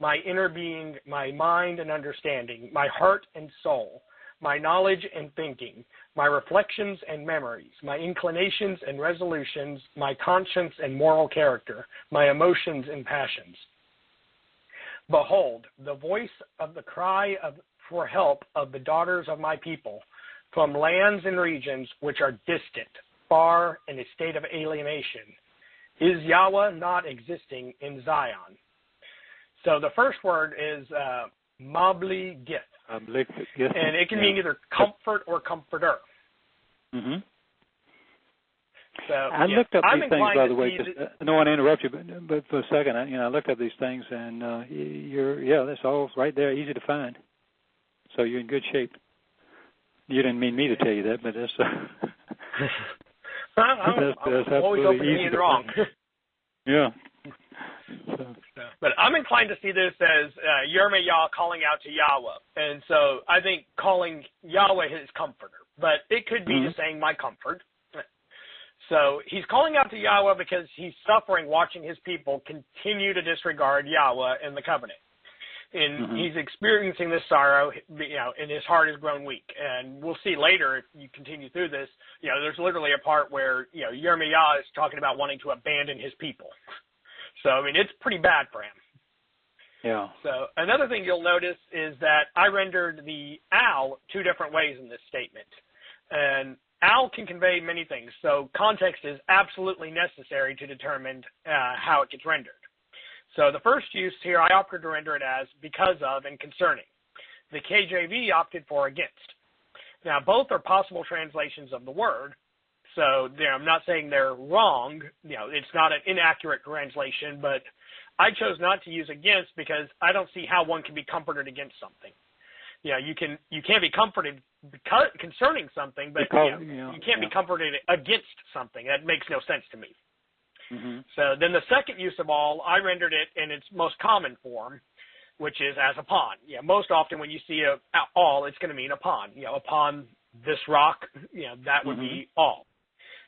[SPEAKER 1] my inner being, my mind and understanding, my heart and soul, my knowledge and thinking, my reflections and memories, my inclinations and resolutions, my conscience and moral character, my emotions and passions. Behold, the voice of the cry for help of the daughters of my people from lands and regions which are distant, far, in a state of alienation. Is Yahweh not existing in Zion? So the first word is mabli gith. And it can mean either comfort or comforter.
[SPEAKER 2] Mm-hmm.
[SPEAKER 1] So,
[SPEAKER 2] I looked up these things, by the way. I don't want to interrupt you, but for a second, I looked up these things, and that's all right there, easy to find. So you're in good shape. You didn't mean me to tell you that, but that's
[SPEAKER 1] I'm always open to being wrong.
[SPEAKER 2] Yeah.
[SPEAKER 1] But I'm inclined to see this as Yirmiyah calling out to Yahweh. And so I think calling Yahweh his comforter. But it could be just saying my comfort. So he's calling out to Yahweh because he's suffering watching his people continue to disregard Yahweh and the covenant. And he's experiencing this sorrow, and his heart has grown weak. And we'll see later, if you continue through this, there's literally a part where, Yirmiyah is talking about wanting to abandon his people. So, it's pretty bad for him.
[SPEAKER 2] Yeah.
[SPEAKER 1] So another thing you'll notice is that I rendered the al two different ways in this statement. And al can convey many things. So context is absolutely necessary to determine how it gets rendered. So the first use here, I opted to render it as because of and concerning. The KJV opted for against. Now, both are possible translations of the word. So I'm not saying they're wrong. It's not an inaccurate translation, but I chose not to use against because I don't see how one can be comforted against something. You can't be comforted concerning something, but you can't be comforted against something. That makes no sense to me. So then the second use of all, I rendered it in its most common form, which is as upon. Most often when you see all, it's going to mean upon. Upon this rock, that would be all.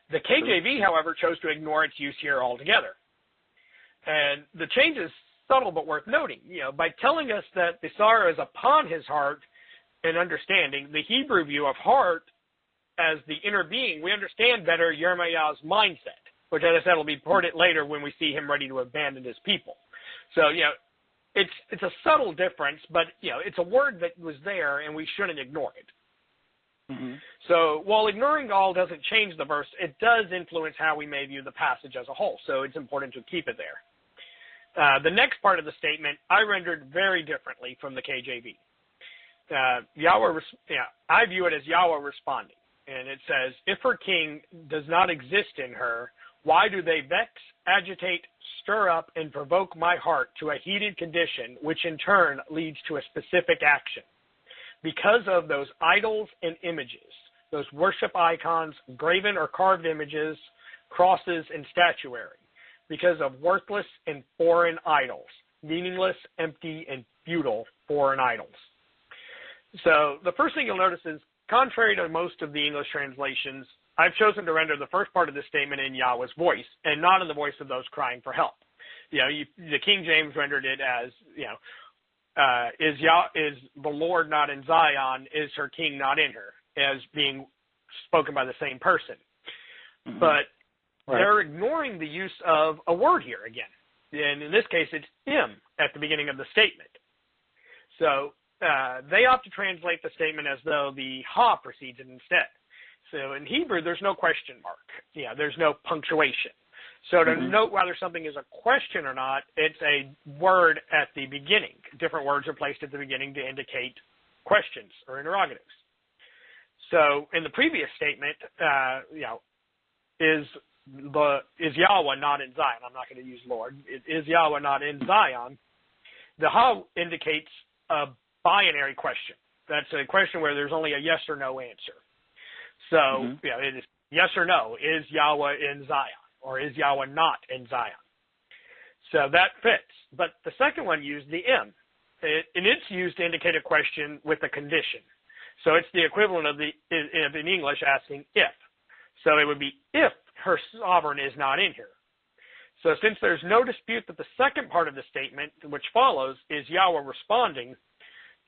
[SPEAKER 1] The KJV, however, chose to ignore its use here altogether. And the change is subtle but worth noting. By telling us that the sorrow is upon his heart and understanding, the Hebrew view of heart as the inner being, we understand better Yirmiyah's mindset, which, as I said, will be important later when we see him ready to abandon his people. So, it's a subtle difference, but, it's a word that was there, and we shouldn't ignore it. So while ignoring all doesn't change the verse, it does influence how we may view the passage as a whole, so it's important to keep it there. The next part of the statement I rendered very differently from the KJV. I view it as Yahweh responding, and it says, if her king does not exist in her, why do they vex, agitate, stir up, and provoke my heart to a heated condition, which in turn leads to a specific action? Because of those idols and images, those worship icons, graven or carved images, crosses, and statuary. Because of worthless and foreign idols, meaningless, empty, and futile foreign idols. So the first thing you'll notice is, contrary to most of the English translations, I've chosen to render the first part of the statement in Yahweh's voice and not in the voice of those crying for help. The King James rendered it as, is the Lord not in Zion? Is her king not in her? As being spoken by the same person. But they're ignoring the use of a word here again. And in this case, it's im at the beginning of the statement. So they opt to translate the statement as though the ha precedes it instead. So in Hebrew, there's no question mark. There's no punctuation. So to note whether something is a question or not, it's a word at the beginning. Different words are placed at the beginning to indicate questions or interrogatives. So in the previous statement, is Yahweh not in Zion? I'm not going to use Lord. Is Yahweh not in Zion? The ha indicates a binary question. That's a question where there's only a yes or no answer. So it is yes or no. Is Yahweh in Zion? Or is Yahweh not in Zion? So that fits. But the second one used the im. And it's used to indicate a question with a condition. So it's the equivalent of in English asking if. So it would be if her sovereign is not in here. So since there's no dispute that the second part of the statement, which follows, is Yahweh responding,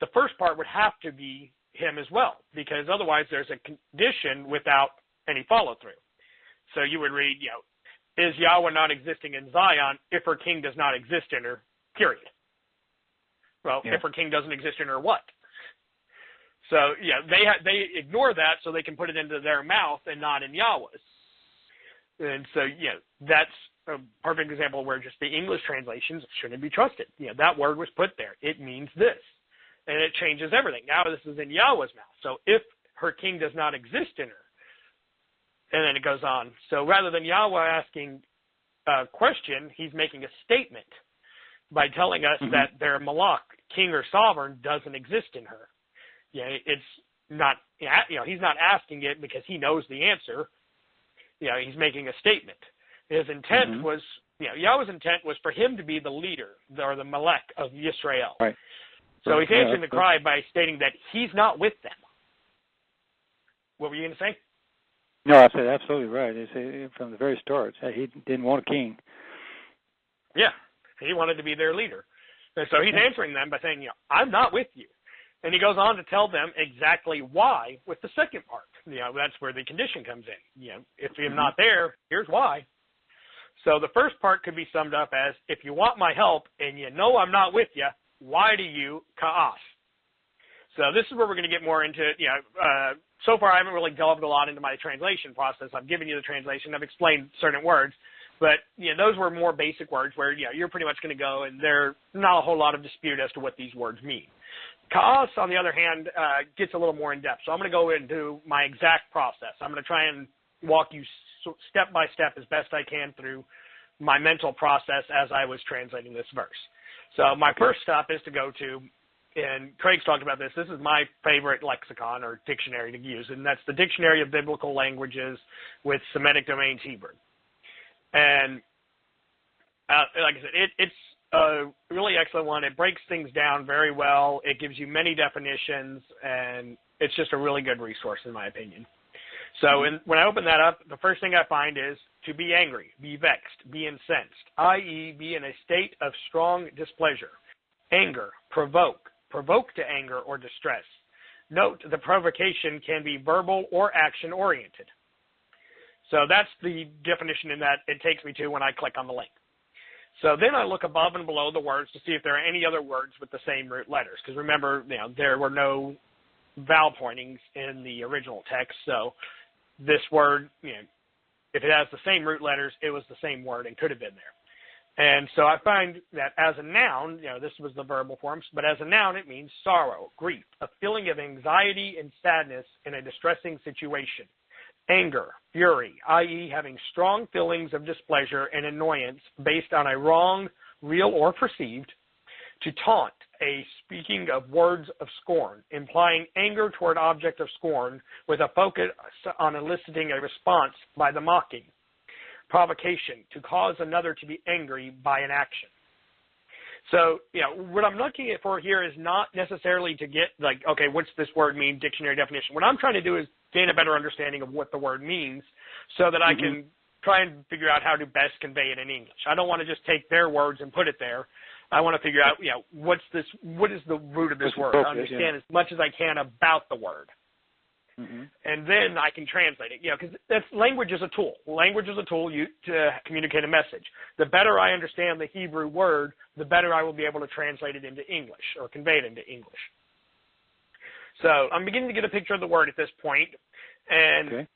[SPEAKER 1] the first part would have to be him as well, because otherwise there's a condition without any follow-through. So you would read, is Yahweh not existing in Zion if her king does not exist in her, period. Well, if her king doesn't exist in her, what? So, they ignore that so they can put it into their mouth and not in Yahweh's. And so, that's a perfect example where just the English translations shouldn't be trusted. That word was put there. It means this. And it changes everything. Now this is in Yahweh's mouth. So if her king does not exist in her, and then it goes on. So rather than Yahweh asking a question, he's making a statement by telling us that their malach, king or sovereign, doesn't exist in her. It's not, he's not asking it because he knows the answer. He's making a statement. His intent was, Yahweh's intent was for him to be the leader, or the malek of Yisrael.
[SPEAKER 2] Right.
[SPEAKER 1] So he's answering the cry by stating that he's not with them. What were you going to say?
[SPEAKER 2] No, I said absolutely right. It's, from the very start, he didn't want a king. Yeah.
[SPEAKER 1] He wanted to be their leader. And so he's answering them by saying, I'm not with you. And he goes on to tell them exactly why with the second part. That's where the condition comes in. If I'm not there, here's why. So the first part could be summed up as, if you want my help and I'm not with you, why do you ka'as? So this is where we're going to get more into, so far I haven't really delved a lot into my translation process. I've given you the translation. I've explained certain words. But, those were more basic words where, you're pretty much going to go and there's not a whole lot of dispute as to what these words mean. Ka'as, on the other hand, gets a little more in-depth. So I'm going to go into my exact process. I'm going to try and walk you step by step as best I can through my mental process as I was translating this verse. So my first stop is to go to, and Craig's talked about this is my favorite lexicon or dictionary to use, and that's the Dictionary of Biblical Languages with Semitic Domains Hebrew. And like I said, it's a really excellent one. It breaks things down very well. It gives you many definitions, and it's just a really good resource in my opinion. So when I open that up, the first thing I find is to be angry, be vexed, be incensed, i.e. be in a state of strong displeasure. Anger, provoke to anger or distress. Note the provocation can be verbal or action-oriented. So that's the definition in that it takes me to when I click on the link. So then I look above and below the words to see if there are any other words with the same root letters. Because remember, there were no vowel pointings in the original text. So this word, if it has the same root letters, it was the same word and could have been there. And so I find that as a noun, this was the verbal forms, but as a noun it means sorrow, grief, a feeling of anxiety and sadness in a distressing situation. Anger, fury, i.e. having strong feelings of displeasure and annoyance based on a wrong, real or perceived. To taunt, a speaking of words of scorn, implying anger toward object of scorn with a focus on eliciting a response by the mocking. Provocation, to cause another to be angry by an action. So, what I'm looking for here is not necessarily to get, okay, what's this word mean, dictionary definition. What I'm trying to do is gain a better understanding of what the word means so that I can try and figure out how to best convey it in English. I don't want to just take their words and put it there. I want to figure out, what is the root of this word? I understand as much as I can about the word. And then I can translate it, because language is a tool. Language is a tool to communicate a message. The better I understand the Hebrew word, the better I will be able to translate it into English or convey it into English. So I'm beginning to get a picture of the word at this point and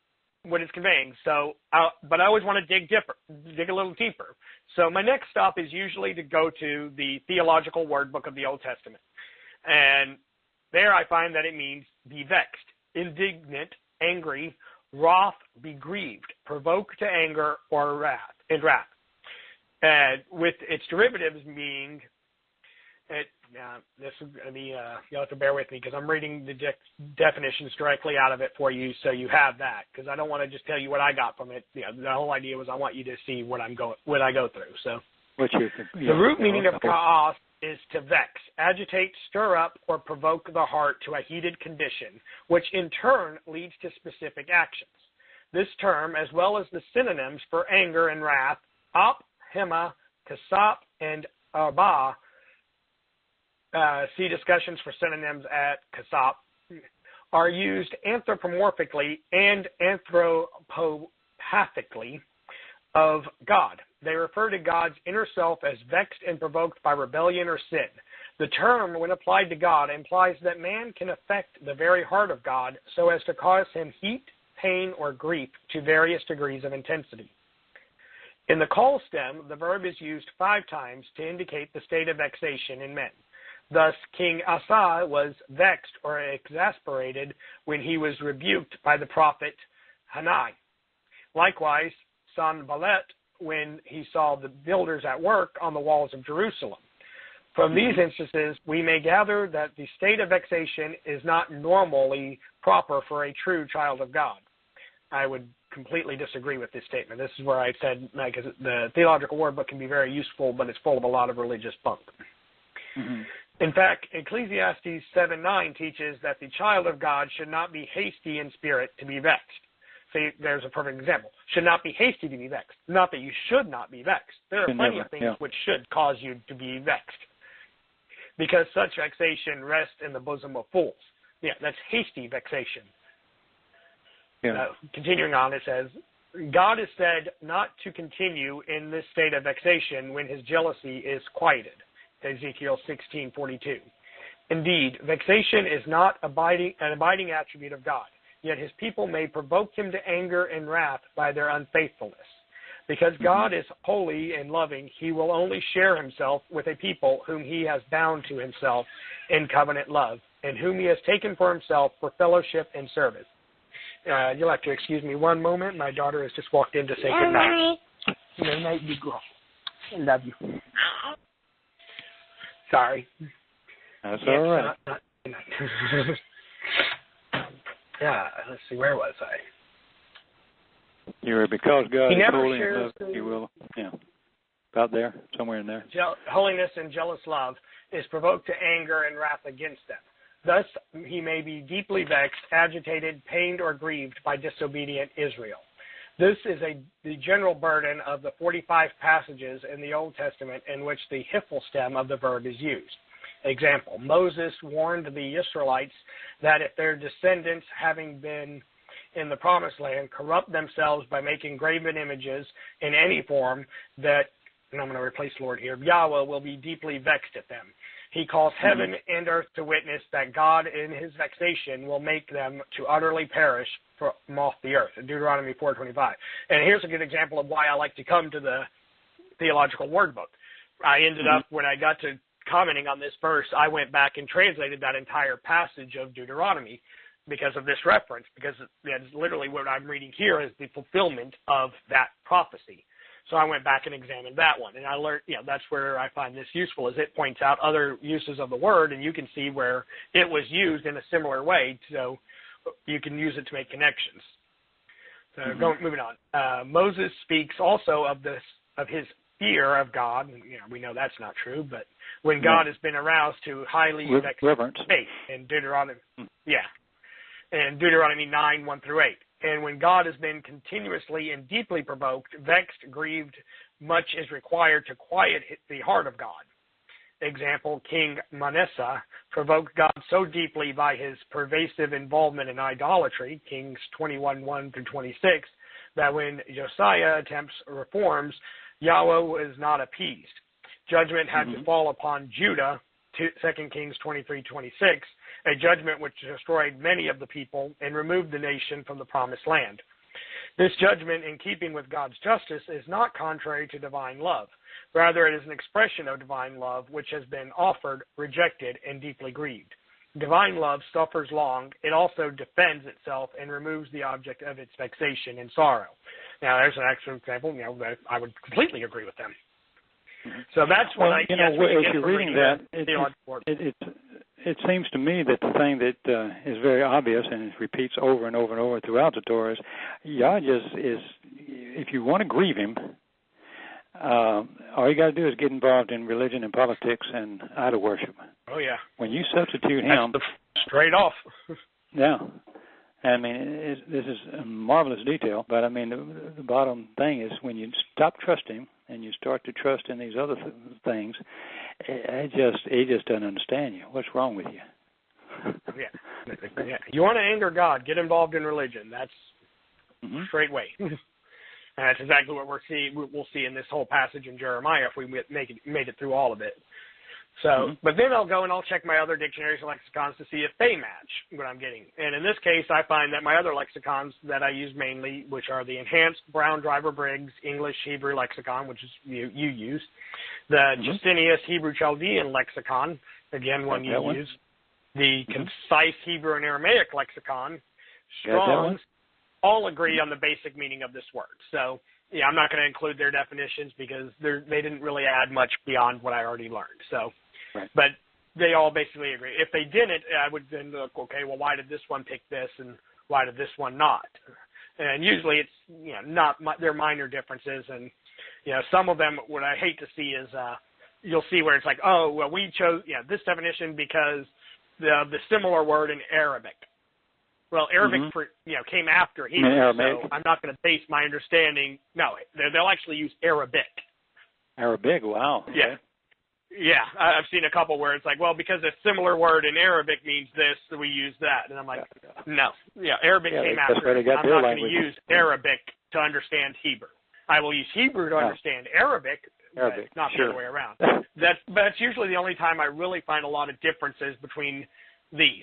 [SPEAKER 1] what it's conveying. So, but I always want to dig a little deeper. So my next stop is usually to go to the theological word book of the Old Testament. And there I find that it means be vexed, indignant, angry, wroth, be grieved, provoke to anger or wrath. And with its derivatives being, this is going to be, you'll have to bear with me because I'm reading the definitions directly out of it for you so you have that, because I don't want to just tell you what I got from it. The whole idea was I want you to see what I go through. So the root meaning of ka'as is to vex, agitate, stir up, or provoke the heart to a heated condition, which in turn leads to specific actions. This term, as well as the synonyms for anger and wrath, op, hema, kasap, and arba, see discussions for synonyms at kasap, are used anthropomorphically and anthropopathically of God. They refer to God's inner self as vexed and provoked by rebellion or sin. The term, when applied to God, implies that man can affect the very heart of God so as to cause him heat, pain, or grief to various degrees of intensity. In the call stem, the verb is used 5 times to indicate the state of vexation in men. Thus, King Asa was vexed or exasperated when he was rebuked by the prophet Hanai. Likewise, Sanballat when he saw the builders at work on the walls of Jerusalem. From these instances, we may gather that the state of vexation is not normally proper for a true child of God. I would completely disagree with this statement. This is where I said the theological word book can be very useful, but it's full of a lot of religious bunk. Mm-hmm. In fact, Ecclesiastes 7:9 teaches that the child of God should not be hasty in spirit to be vexed. See, there's a perfect example. Should not be hasty to be vexed. Not that you should not be vexed. There are plenty of things which should cause you to be vexed, because such vexation rests in the bosom of fools. Yeah, that's hasty vexation. Yeah. Continuing on, it says, God is said not to continue in this state of vexation when his jealousy is quieted. Ezekiel 16:42. Indeed, vexation is not an abiding attribute of God, yet his people may provoke him to anger and wrath by their unfaithfulness. Because God is holy and loving, he will only share himself with a people whom he has bound to himself in covenant love, and whom he has taken for himself for fellowship and service. You'll have to excuse me one moment. My daughter has just walked in to say good night. Good night, big girl. I love you. Sorry.
[SPEAKER 2] That's all right.
[SPEAKER 1] Not yeah, let's see, where was I?
[SPEAKER 2] You were because God is holy and love, you will, about there, somewhere in there.
[SPEAKER 1] Holiness and jealous love is provoked to anger and wrath against them. Thus, he may be deeply vexed, agitated, pained, or grieved by disobedient Israel. This is the general burden of the 45 passages in the Old Testament in which the hiphil stem of the verb is used. Example, Moses warned the Israelites that if their descendants, having been in the Promised Land, corrupt themselves by making graven images in any form, that, and I'm going to replace Lord here, Yahweh will be deeply vexed at them. He calls heaven and earth to witness that God in his vexation will make them to utterly perish from off the earth, in Deuteronomy 4:25. And here's a good example of why I like to come to the theological word book. I ended up, when I got to commenting on this verse, I went back and translated that entire passage of Deuteronomy because of this reference, because that's literally what I'm reading here is the fulfillment of that prophecy. So I went back and examined that one, and I learned, that's where I find this useful, is it points out other uses of the word, and you can see where it was used in a similar way, so you can use it to make connections. So moving on. Moses speaks also of his fear of God. We know that's not true, but when God has been aroused to highly vexed state in Deuteronomy, in Deuteronomy 9:1-8. And when God has been continuously and deeply provoked, vexed, grieved, much is required to quiet the heart of God. Example, King Manasseh provoked God so deeply by his pervasive involvement in idolatry, Kings 21:1-26, that when Josiah attempts reforms, Yahweh was not appeased. Judgment had to fall upon Judah, 2 Kings 23:26, a judgment which destroyed many of the people and removed the nation from the promised land. This judgment, in keeping with God's justice, is not contrary to divine love. Rather, it is an expression of divine love which has been offered, rejected, and deeply grieved. Divine love suffers long. It also defends itself and removes the object of its vexation and sorrow. Now, there's an excellent example. That I would completely agree with them. So that's what
[SPEAKER 2] as you're reading that, it seems to me that the thing that is very obvious and it repeats over and over and over throughout the Torah is Yah is if you want to grieve him, all you got to do is get involved in religion and politics and idol worship.
[SPEAKER 1] Oh, yeah.
[SPEAKER 2] When you substitute him.
[SPEAKER 1] Straight off.
[SPEAKER 2] Yeah. I mean, this is a marvelous detail, but I mean, the bottom thing is when you stop trusting him and you start to trust in these other things, he just doesn't understand you. What's wrong with you?
[SPEAKER 1] Yeah. You want to anger God, get involved in religion. That's straight way. And that's exactly what we'll see in this whole passage in Jeremiah if we made it through all of it. So, but then I'll go and I'll check my other dictionaries and lexicons to see if they match what I'm getting. And in this case, I find that my other lexicons that I use mainly, which are the Enhanced Brown Driver Briggs English Hebrew Lexicon, which is you use, the Justinius Hebrew Chaldean Lexicon, again one you use, the Concise Hebrew and Aramaic Lexicon, Strong's, all agree on the basic meaning of this word. So, yeah, I'm not going to include their definitions because they didn't really add much beyond what I already learned. So, but they all basically agree. If they didn't, I would then look, okay, well, why did this one pick this and why did this one not? And usually it's, not they're minor differences. And, some of them, what I hate to see is you'll see where it's like, oh, well, we chose this definition because the similar word in Arabic. Well, Arabic came after Hebrew, so I'm not going to base my understanding. No, they'll actually use Arabic.
[SPEAKER 2] Arabic, wow.
[SPEAKER 1] Yeah. Yeah, I've seen a couple where it's like, well, because a similar word in Arabic means this, so we use that. And I'm like, no. Yeah, Arabic came after. I'm not going to use Arabic to understand Hebrew. I will use Hebrew to understand Arabic, but not the other way around. That's usually the only time I really find a lot of differences between these.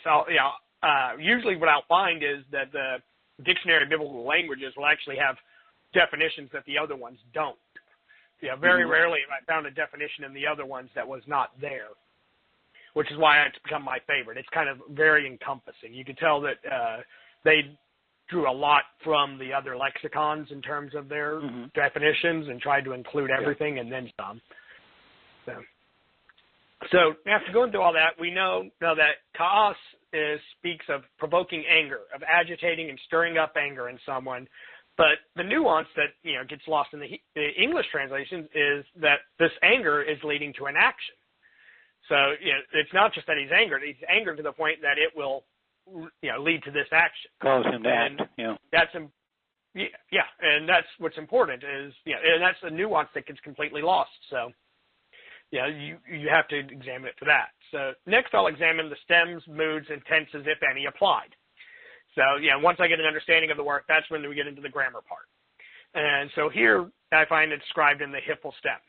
[SPEAKER 1] Usually what I'll find is that the Dictionary of Biblical Languages will actually have definitions that the other ones don't. Very rarely have I found a definition in the other ones that was not there, which is why it's become my favorite. It's kind of very encompassing. You can tell that they drew a lot from the other lexicons in terms of their definitions and tried to include everything and then some. So after going through all that, we know now that ka'as speaks of provoking anger, of agitating and stirring up anger in someone. But the nuance that gets lost in the English translations is that this anger is leading to an action. So it's not just that he's angered to the point that it will lead to this action.
[SPEAKER 2] Cause him to act.
[SPEAKER 1] That's and that's what's important is and that's a nuance that gets completely lost. So you have to examine it for that. So next I'll examine the stems, moods, and tenses, if any, applied. So, once I get an understanding of the work, that's when we get into the grammar part. And so here I find it described in the Hiphil stem.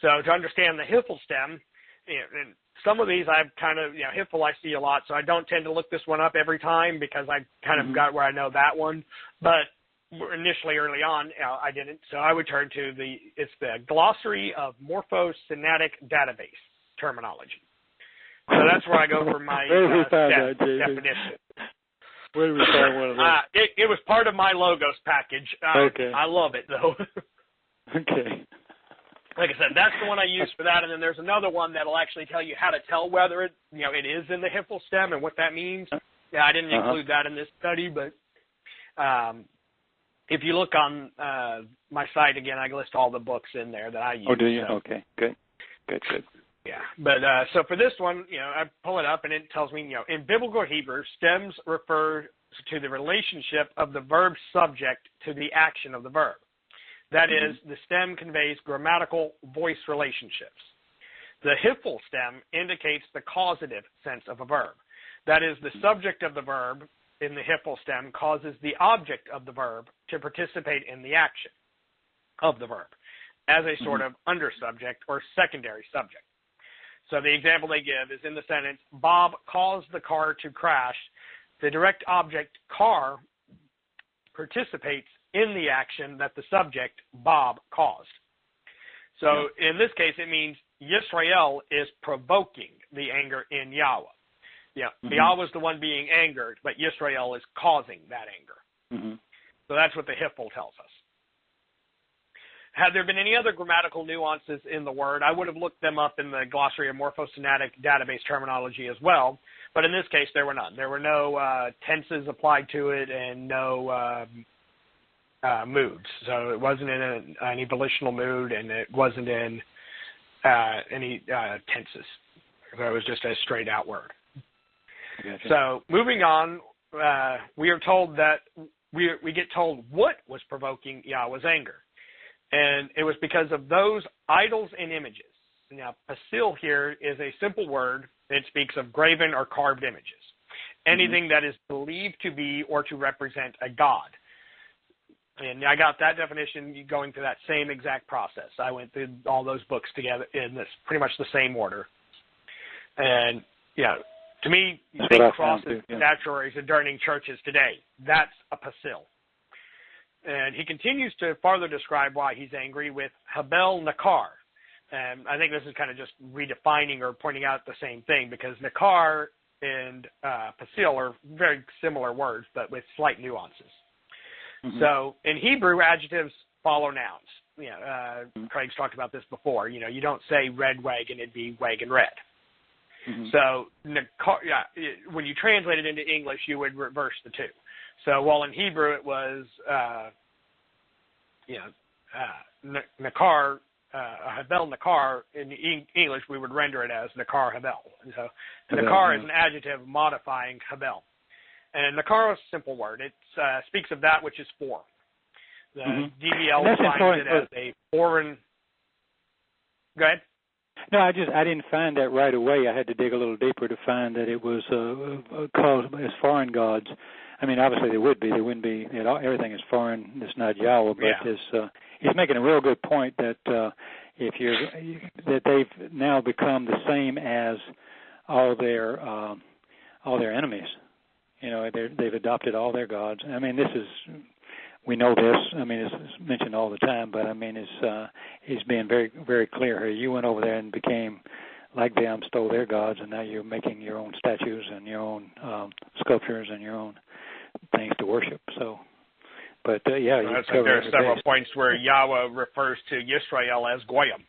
[SPEAKER 1] So to understand the Hiphil stem, and some of these I've kind of, Hiphil I see a lot, so I don't tend to look this one up every time because I kind of got where I know that one. But initially early on, I didn't. So I would turn to it's the Glossary of Morphosynatic Database terminology. So that's where I go for my definition.
[SPEAKER 2] Where did we find one of those?
[SPEAKER 1] It was part of my Logos package.
[SPEAKER 2] Okay.
[SPEAKER 1] I love it, though.
[SPEAKER 2] Okay.
[SPEAKER 1] Like I said, that's the one I use for that, and then there's another one that'll actually tell you how to tell whether it is in the Hiphil stem and what that means. Yeah, I didn't include that in this study, but if you look on my site, again, I list all the books in there that I use.
[SPEAKER 2] Oh, do you?
[SPEAKER 1] So.
[SPEAKER 2] Okay, good.
[SPEAKER 1] Yeah, but so for this one, I pull it up and it tells me, in biblical Hebrew, stems refer to the relationship of the verb subject to the action of the verb. That is, the stem conveys grammatical voice relationships. The Hiphil stem indicates the causative sense of a verb. That is, the subject of the verb in the Hiphil stem causes the object of the verb to participate in the action of the verb as a sort of undersubject or secondary subject. So the example they give is in the sentence, Bob caused the car to crash. The direct object, car, participates in the action that the subject, Bob, caused. So in this case, it means Yisrael is provoking the anger in Yahweh. Yahweh is the one being angered, but Yisrael is causing that anger. So that's what the Hiphil tells us. Had there been any other grammatical nuances in the word, I would have looked them up in the Glossary of Morphosynatic Database terminology as well. But in this case, there were none. There were no tenses applied to it and no moods. So it wasn't in any volitional mood, and it wasn't in any tenses. So it was just a straight out word. Gotcha. So moving on, we are told that we get told what was provoking Yahweh's anger. And it was because of those idols and images. Now, pasil here is a simple word. It speaks of graven or carved images. Anything that is believed to be or to represent a god. And I got that definition going through that same exact process. I went through all those books together in this pretty much the same order. And, to me, you think crosses, statuaries adorning churches today. That's a pasil. And he continues to further describe why he's angry with Habel Nakar. And I think this is kind of just redefining or pointing out the same thing, because Nakar and pasil are very similar words, but with slight nuances. So in Hebrew, adjectives follow nouns. Craig's talked about this before. You don't say red wagon, it'd be wagon red. So when you translate it into English, you would reverse the two. So while in Hebrew it was, Nakar, Habel Nakar, in English we would render it as Nakar Habel. And so Nakar is an adjective modifying Habel. And Nakar is a simple word. It speaks of that which is foreign. The DBL defines it as a foreign. Go ahead.
[SPEAKER 2] No, I didn't find that right away. I had to dig a little deeper to find that it was called as foreign gods. I mean, obviously there would be. There wouldn't be. Everything is foreign. It's not Yahweh. But he's making a real good point that that they've now become the same as all their enemies. They've adopted all their gods. I mean, we know this. I mean, it's mentioned all the time, but I mean, it's being very, very clear here. You went over there and became like them, stole their gods, and now you're making your own statues and your own sculptures and your own things to worship. So, but there are several
[SPEAKER 1] points where Yahweh refers to Yisrael as Goyim,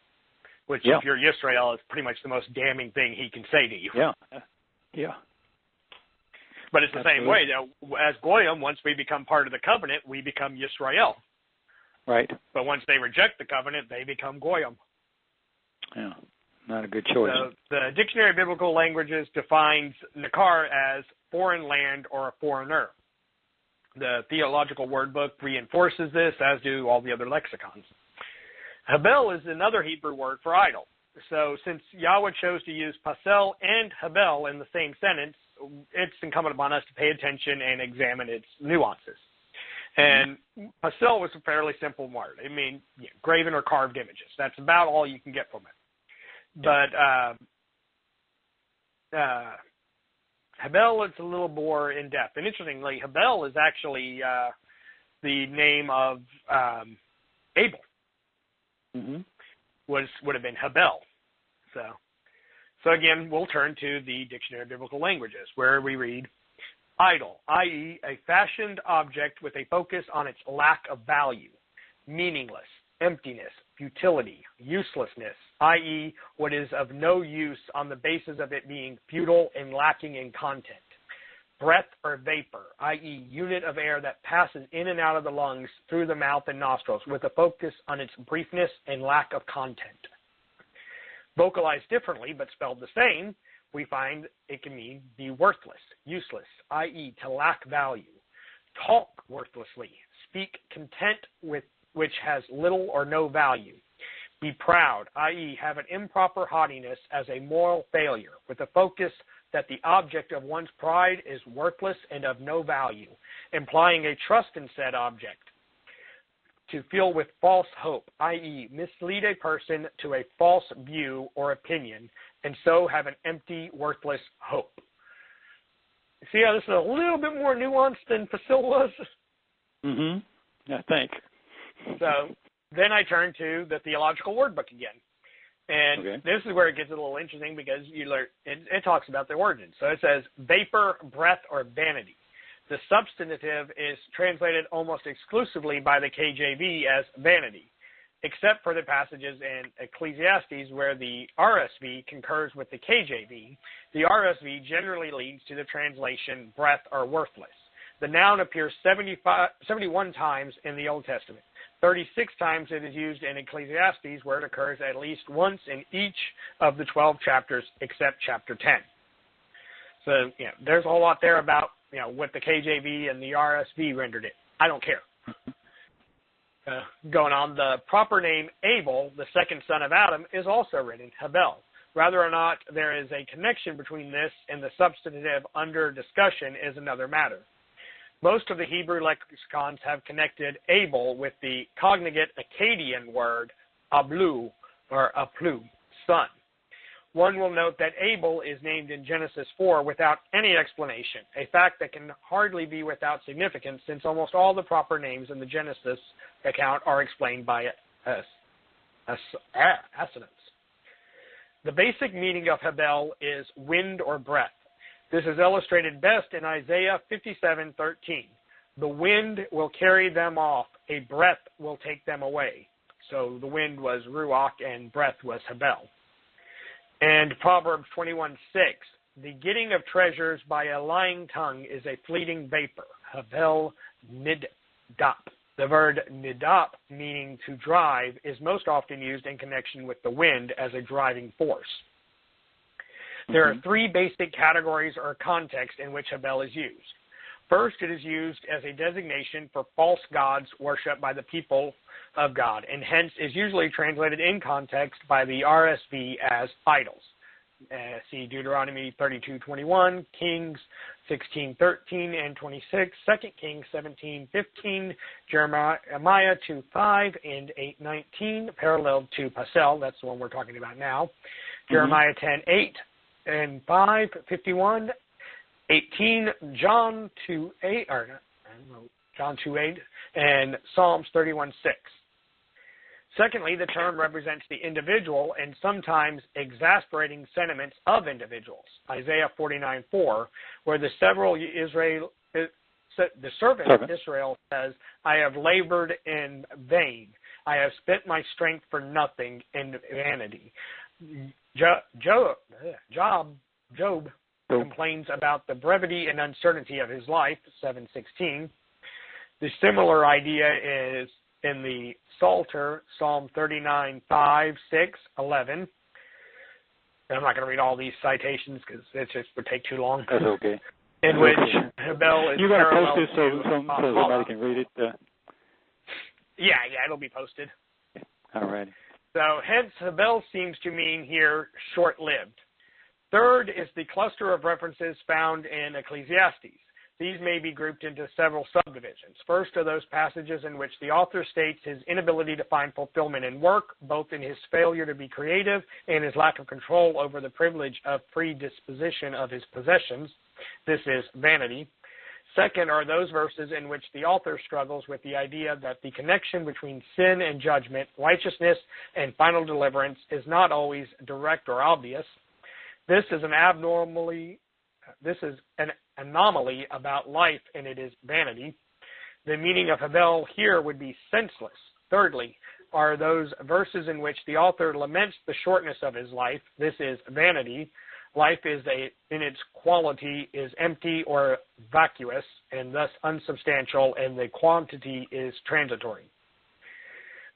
[SPEAKER 1] which if you're Yisrael is pretty much the most damning thing he can say to you.
[SPEAKER 2] Yeah.
[SPEAKER 1] But it's the same way. As Goyim, once we become part of the covenant, we become Yisrael.
[SPEAKER 2] Right.
[SPEAKER 1] But once they reject the covenant, they become Goyim.
[SPEAKER 2] Yeah, not a good choice.
[SPEAKER 1] So the Dictionary of Biblical Languages defines Nakar as foreign land or a foreigner. The Theological Word Book reinforces this, as do all the other lexicons. Habel is another Hebrew word for idol. So since Yahweh chose to use Pasel and Habel in the same sentence, it's incumbent upon us to pay attention and examine its nuances. And Pasel was a fairly simple word. I mean, graven or carved images. That's about all you can get from it. But Habel is a little more in-depth. And interestingly, Habel is actually the name of Abel. Would have been Habel. So again, we'll turn to the Dictionary of Biblical Languages, where we read idol, i.e. a fashioned object with a focus on its lack of value, meaningless, emptiness, futility, uselessness, i.e. what is of no use on the basis of it being futile and lacking in content. Breath or vapor, i.e. unit of air that passes in and out of the lungs through the mouth and nostrils with a focus on its briefness and lack of content. Vocalized differently but spelled the same, we find it can mean be worthless, useless, i.e. to lack value. Talk worthlessly, speak content with which has little or no value. Be proud, i.e. have an improper haughtiness as a moral failure, with a focus that the object of one's pride is worthless and of no value, implying a trust in said object. To fill with false hope, i.e. mislead a person to a false view or opinion, and so have an empty, worthless hope. See how this is a little bit more nuanced than Pasil was?
[SPEAKER 2] I think.
[SPEAKER 1] So then I turn to the Theological Word Book again. And this is where it gets a little interesting, because it talks about the origin. So it says vapor, breath, or vanity. The substantive is translated almost exclusively by the KJV as vanity, except for the passages in Ecclesiastes where the RSV concurs with the KJV. The RSV generally leads to the translation breath or worthless. The noun appears 71 times in the Old Testament. 36 times it is used in Ecclesiastes, where it occurs at least once in each of the 12 chapters except chapter 10. So, there's a whole lot there about what the KJV and the RSV rendered it. I don't care. going on, the proper name Abel, the second son of Adam, is also written Habel. Whether or not there is a connection between this and the substantive under discussion is another matter. Most of the Hebrew lexicons have connected Abel with the cognate Akkadian word ablu, or aplu, son. One will note that Abel is named in Genesis 4 without any explanation, a fact that can hardly be without significance since almost all the proper names in the Genesis account are explained by assonance. The basic meaning of Habel is wind or breath. This is illustrated best in Isaiah 57:13. The wind will carry them off, a breath will take them away. So the wind was Ruach and breath was Habel. And Proverbs 21:6, the getting of treasures by a lying tongue is a fleeting vapor. Habel nidap. The word nidap, meaning to drive, is most often used in connection with the wind as a driving force. There are three basic categories or contexts in which Habel is used. First, it is used as a designation for false gods worshipped by the people of God, and hence is usually translated in context by the RSV as idols. See Deuteronomy 32:21, Kings 16:13 and 26, 2 Kings 17:15, Jeremiah 2:5 and 8:19, parallel to Pasel, that's the one we're talking about now, Jeremiah 10:8 and 5:51, 18, John 2:8, John 2:8, and Psalms 31:6. Secondly, the term represents the individual and sometimes exasperating sentiments of individuals. Isaiah 49:4, where the servant of Israel says, "I have labored in vain. I have spent my strength for nothing in vanity." Job complains about the brevity and uncertainty of his life, 7:16. The similar idea is in the Psalter, Psalm 39:5, 6, 11. And I'm not going to read all these citations because it just would take too long.
[SPEAKER 2] That's okay.
[SPEAKER 1] In which Habel is
[SPEAKER 2] you're going to
[SPEAKER 1] parallel
[SPEAKER 2] post this so somebody can read it?
[SPEAKER 1] Yeah, it'll be posted.
[SPEAKER 2] All right.
[SPEAKER 1] So hence, Habel seems to mean here short-lived. Third is the cluster of references found in Ecclesiastes. These may be grouped into several subdivisions. First are those passages in which the author states his inability to find fulfillment in work, both in his failure to be creative and his lack of control over the privilege of free disposition of his possessions. This is vanity. Second are those verses in which the author struggles with the idea that the connection between sin and judgment, righteousness and final deliverance is not always direct or obvious. This is an anomaly about life, and it is vanity. The meaning of Habel here would be senseless. Thirdly, are those verses in which the author laments the shortness of his life. This is vanity. Life is in its quality is empty or vacuous, and thus unsubstantial, and the quantity is transitory.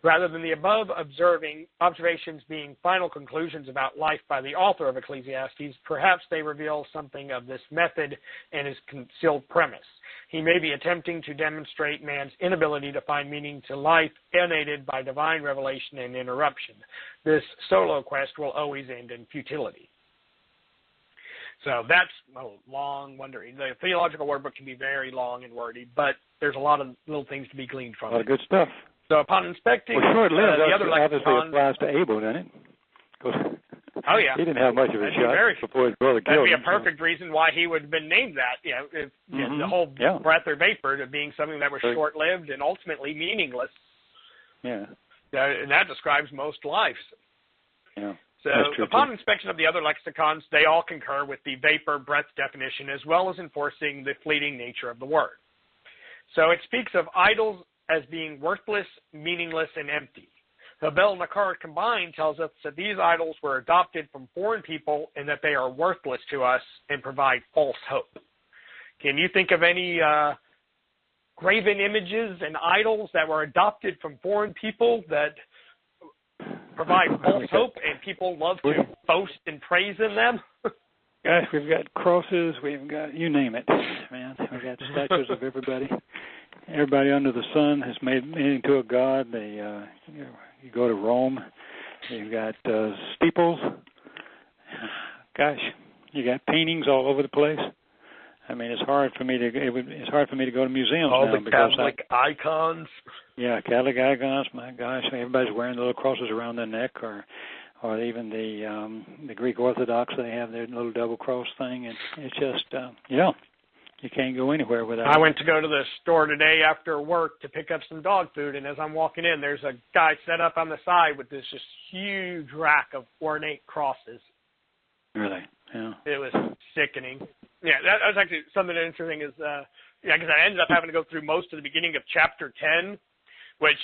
[SPEAKER 1] Rather than the above observations being final conclusions about life by the author of Ecclesiastes, perhaps they reveal something of this method and his concealed premise. He may be attempting to demonstrate man's inability to find meaning to life unaided by divine revelation and interruption. This solo quest will always end in futility. So that's a long wondering. The theological word book can be very long and wordy, but there's a lot of little things to be gleaned from it.
[SPEAKER 2] A lot of good stuff.
[SPEAKER 1] So upon inspecting
[SPEAKER 2] the other
[SPEAKER 1] lexicons,
[SPEAKER 2] obviously applies to Abel, doesn't it?
[SPEAKER 1] Oh yeah,
[SPEAKER 2] he didn't have much of a shot before his brother killed him.
[SPEAKER 1] That'd be a perfect reason why he would have been named that. The whole breath or vapor to being something that was short-lived and ultimately meaningless.
[SPEAKER 2] Yeah,
[SPEAKER 1] and that describes most lives.
[SPEAKER 2] Yeah.
[SPEAKER 1] So upon inspection of the other lexicons, they all concur with the vapor breath definition as well as enforcing the fleeting nature of the word. So it speaks of idols as being worthless, meaningless, and empty. Habel and Nakar combined tells us that these idols were adopted from foreign people and that they are worthless to us and provide false hope. Can you think of any graven images and idols that were adopted from foreign people that provide false hope and people love to boast and praise in them?
[SPEAKER 2] Gosh, we've got crosses, we've got, you name it, man. We've got statues of everybody. everybody under the sun has made into a god. They, you go to Rome, you've got steeples. Gosh, you got paintings all over the place. I mean, it's hard for me to go to museums
[SPEAKER 1] all
[SPEAKER 2] now
[SPEAKER 1] the Catholic icons.
[SPEAKER 2] Yeah, Catholic icons. My gosh, everybody's wearing little crosses around their neck, or even the Greek Orthodox. They have their little double cross thing, and it's just you can't go anywhere without.
[SPEAKER 1] I went to go to the store today after work to pick up some dog food, and as I'm walking in, there's a guy set up on the side with this just huge rack of ornate crosses.
[SPEAKER 2] Really? Yeah.
[SPEAKER 1] It was sickening. Yeah, that was actually something interesting is, because I ended up having to go through most of the beginning of chapter 10, which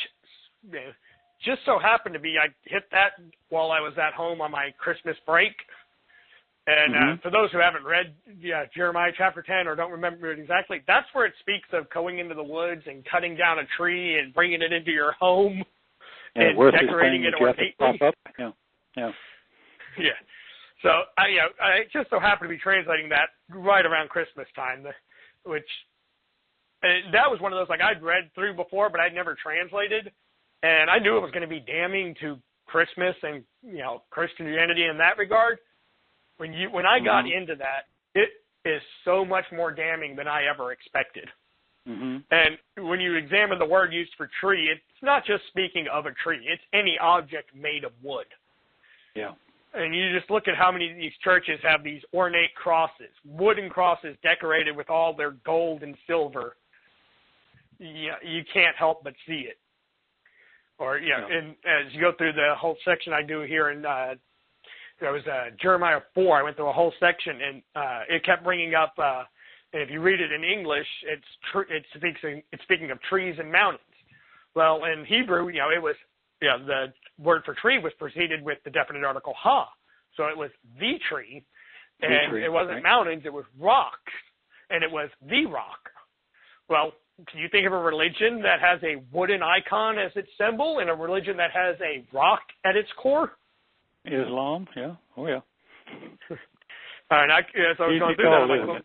[SPEAKER 1] just so happened to be, I hit that while I was at home on my Christmas break. And for those who haven't read Jeremiah chapter 10 or don't remember it exactly, that's where it speaks of going into the woods and cutting down a tree and bringing it into your home and decorating it ornately. Yeah. So I just so happened to be translating that right around Christmas time, which that was one of those, like, I'd read through before, but I'd never translated, and I knew it was going to be damning to Christmas and Christianity in that regard. When I got into that, it is so much more damning than I ever expected. And when you examine the word used for tree, it's not just speaking of a tree; it's any object made of wood.
[SPEAKER 2] Yeah. And
[SPEAKER 1] you just look at how many of these churches have these ornate crosses, wooden crosses decorated with all their gold and silver. You can't help but see it. Or, and as you go through the whole section I do here in, there was Jeremiah 4, I went through a whole section, and it kept bringing up, and if you read it in English, it's speaking of trees and mountains. Well, in Hebrew, it was, the word for tree was preceded with the definite article ha. So it was the tree, and it wasn't mountains, it was rock, and it was the rock. Well, can you think of a religion that has a wooden icon as its symbol and a religion that has a rock at its core?
[SPEAKER 2] Islam, yeah. Oh, yeah.
[SPEAKER 1] And so I was going through that. I'm like,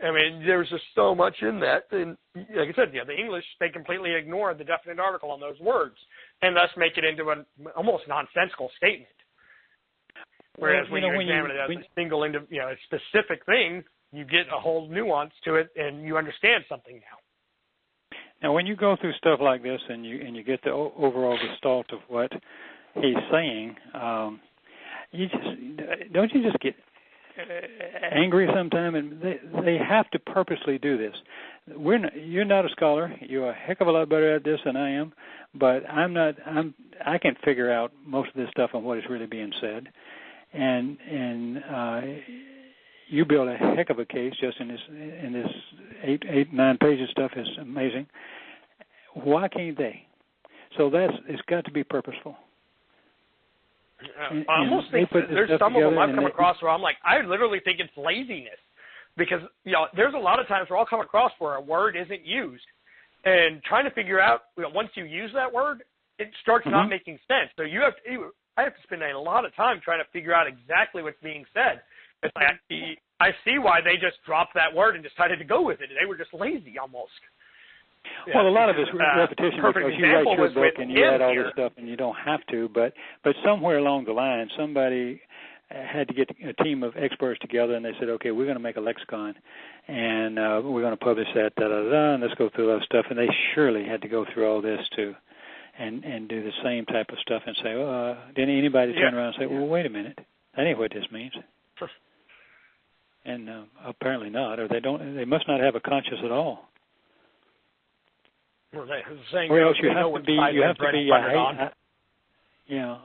[SPEAKER 1] I mean, there's just so much in that. And like I said, the English, they completely ignore the definite article on those words and thus make it into an almost nonsensical statement. Whereas when you examine it as a single, a specific thing, you get a whole nuance to it and you understand something now.
[SPEAKER 2] Now, when you go through stuff like this and you get the overall gestalt of what he's saying, don't you just get angry sometimes? And they have to purposely do this. You're not a scholar. You're a heck of a lot better at this than I am, but I'm not. I can figure out most of this stuff on what is really being said, and you build a heck of a case just in this 9 pages stuff is amazing. Why can't they? So it's got to be purposeful.
[SPEAKER 1] I almost think there's some of them I've come across where I'm like, I literally think it's laziness. Because, there's a lot of times where I'll come across where a word isn't used. And trying to figure out, once you use that word, it starts not making sense. So I have to spend a lot of time trying to figure out exactly what's being said. It's like, I see why they just dropped that word and decided to go with it. They were just lazy almost.
[SPEAKER 2] Well, a lot of it's repetition because you write your book and you add all this stuff and you don't have to. But somewhere along the line, somebody had to get a team of experts together and they said, okay, we're going to make a lexicon and we're going to publish that, and let's go through that stuff. And they surely had to go through all this too and do the same type of stuff and say, didn't anybody turn around and say, well, wait a minute, that ain't what this means. And apparently not, or they must not have a conscience at all.
[SPEAKER 1] Well,
[SPEAKER 2] or else you have to be,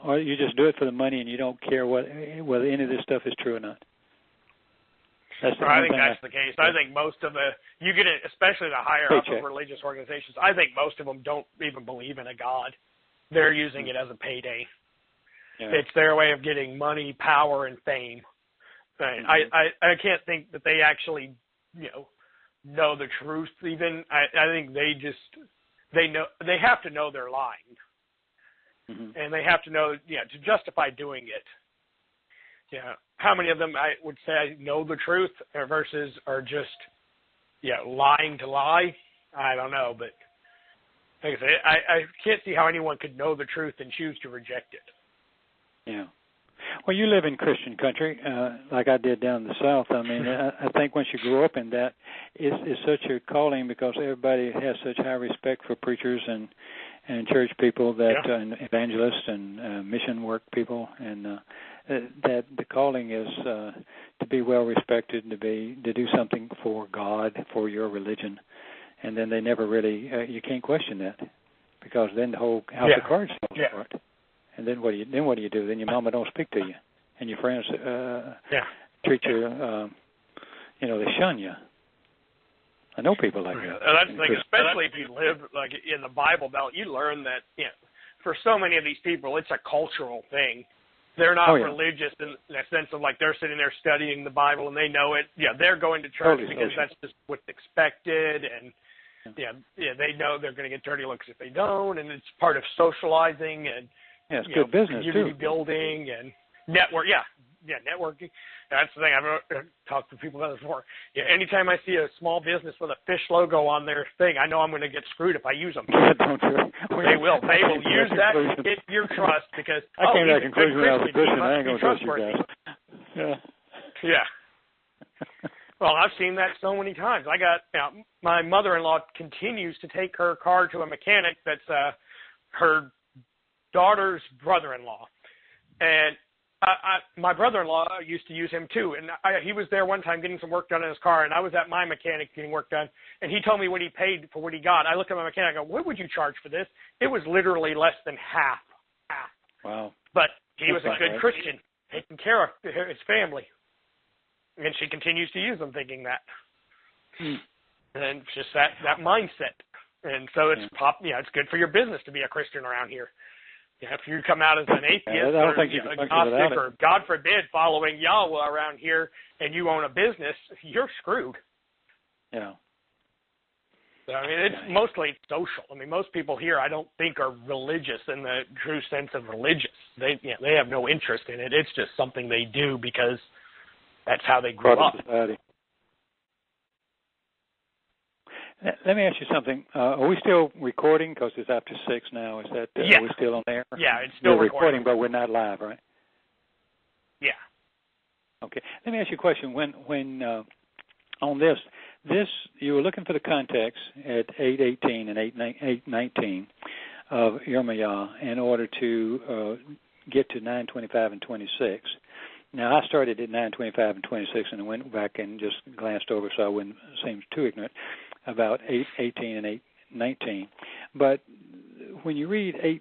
[SPEAKER 2] or you just do it for the money and you don't care whether any of this stuff is true or not.
[SPEAKER 1] I think that's the case. I think most of you get it, especially the higher up of religious organizations, I think most of them don't even believe in a God. They're using it as a payday. Yeah. It's their way of getting money, power, and fame. I can't think that they actually, know the truth even. I think they have to know they're lying. And they have to know, to justify doing it. How many of them I would say know the truth versus are just, lying to lie. I don't know, but like I said, I can't see how anyone could know the truth and choose to reject it.
[SPEAKER 2] Yeah. Well, you live in Christian country, like I did down in the South. I mean, I think once you grow up in that, it's such a calling because everybody has such high respect for preachers and church people that and evangelists and mission work people, and that the calling is to be well respected, to do something for God, for your religion, and then they never really you can't question that because then the whole house of cards falls apart. And then what do you do? Then your mama don't speak to you, and your friends treat you, they shun you. I know people like that.
[SPEAKER 1] That's the thing, especially if you live like in the Bible Belt, you learn that for so many of these people, it's a cultural thing. They're not religious in the sense of like they're sitting there studying the Bible and they know it. Yeah, they're going to church because that's just what's expected, and they know they're going to get dirty looks if they don't, and it's part of socializing and.
[SPEAKER 2] Yeah, it's good business,
[SPEAKER 1] community building and network. Networking. That's the thing. I've talked to people about this before. Anytime I see a small business with a fish logo on their thing, I know I'm going to get screwed if I use them.
[SPEAKER 2] Don't you?
[SPEAKER 1] They will. They will use that to get your trust because
[SPEAKER 2] I came to that conclusion when I was a Christian. I ain't going to trust you guys.
[SPEAKER 1] Yeah. Well, I've seen that so many times. I got my mother-in-law continues to take her car to a mechanic that's her daughter's brother-in-law, and my brother-in-law used to use him too, and he was there one time getting some work done in his car, and I was at my mechanic getting work done, and he told me what he paid for what he got. I looked at my mechanic, I go, what would you charge for this? It was literally less than half.
[SPEAKER 2] Wow.
[SPEAKER 1] But he was a good Christian, taking care of his family, and she continues to use them thinking that. And it's just that mindset, and so it's it's good for your business to be a Christian around here. If you come out as an atheist or agnostic or, God forbid, following Yahowah around here and you own a business, you're screwed.
[SPEAKER 2] Yeah.
[SPEAKER 1] So, I mean, it's mostly social. I mean, most people here I don't think are religious in the true sense of religious. They have no interest in it. It's just something they do because that's how they grew up.
[SPEAKER 2] Society. Let me ask you something. Are we still recording? Because it's after 6 now. Is that are we still on air?
[SPEAKER 1] Yeah, it's still
[SPEAKER 2] recording, but we're not live, right?
[SPEAKER 1] Yeah.
[SPEAKER 2] Okay. Let me ask you a question. When on this you were looking for the context at 8:18 and 8:19 of Yirmiyah in order to get to 9:25 and 26. Now, I started at 9:25 and 26 and I went back and just glanced over so I wouldn't seem too ignorant about 8:18 and 8:19. But when you read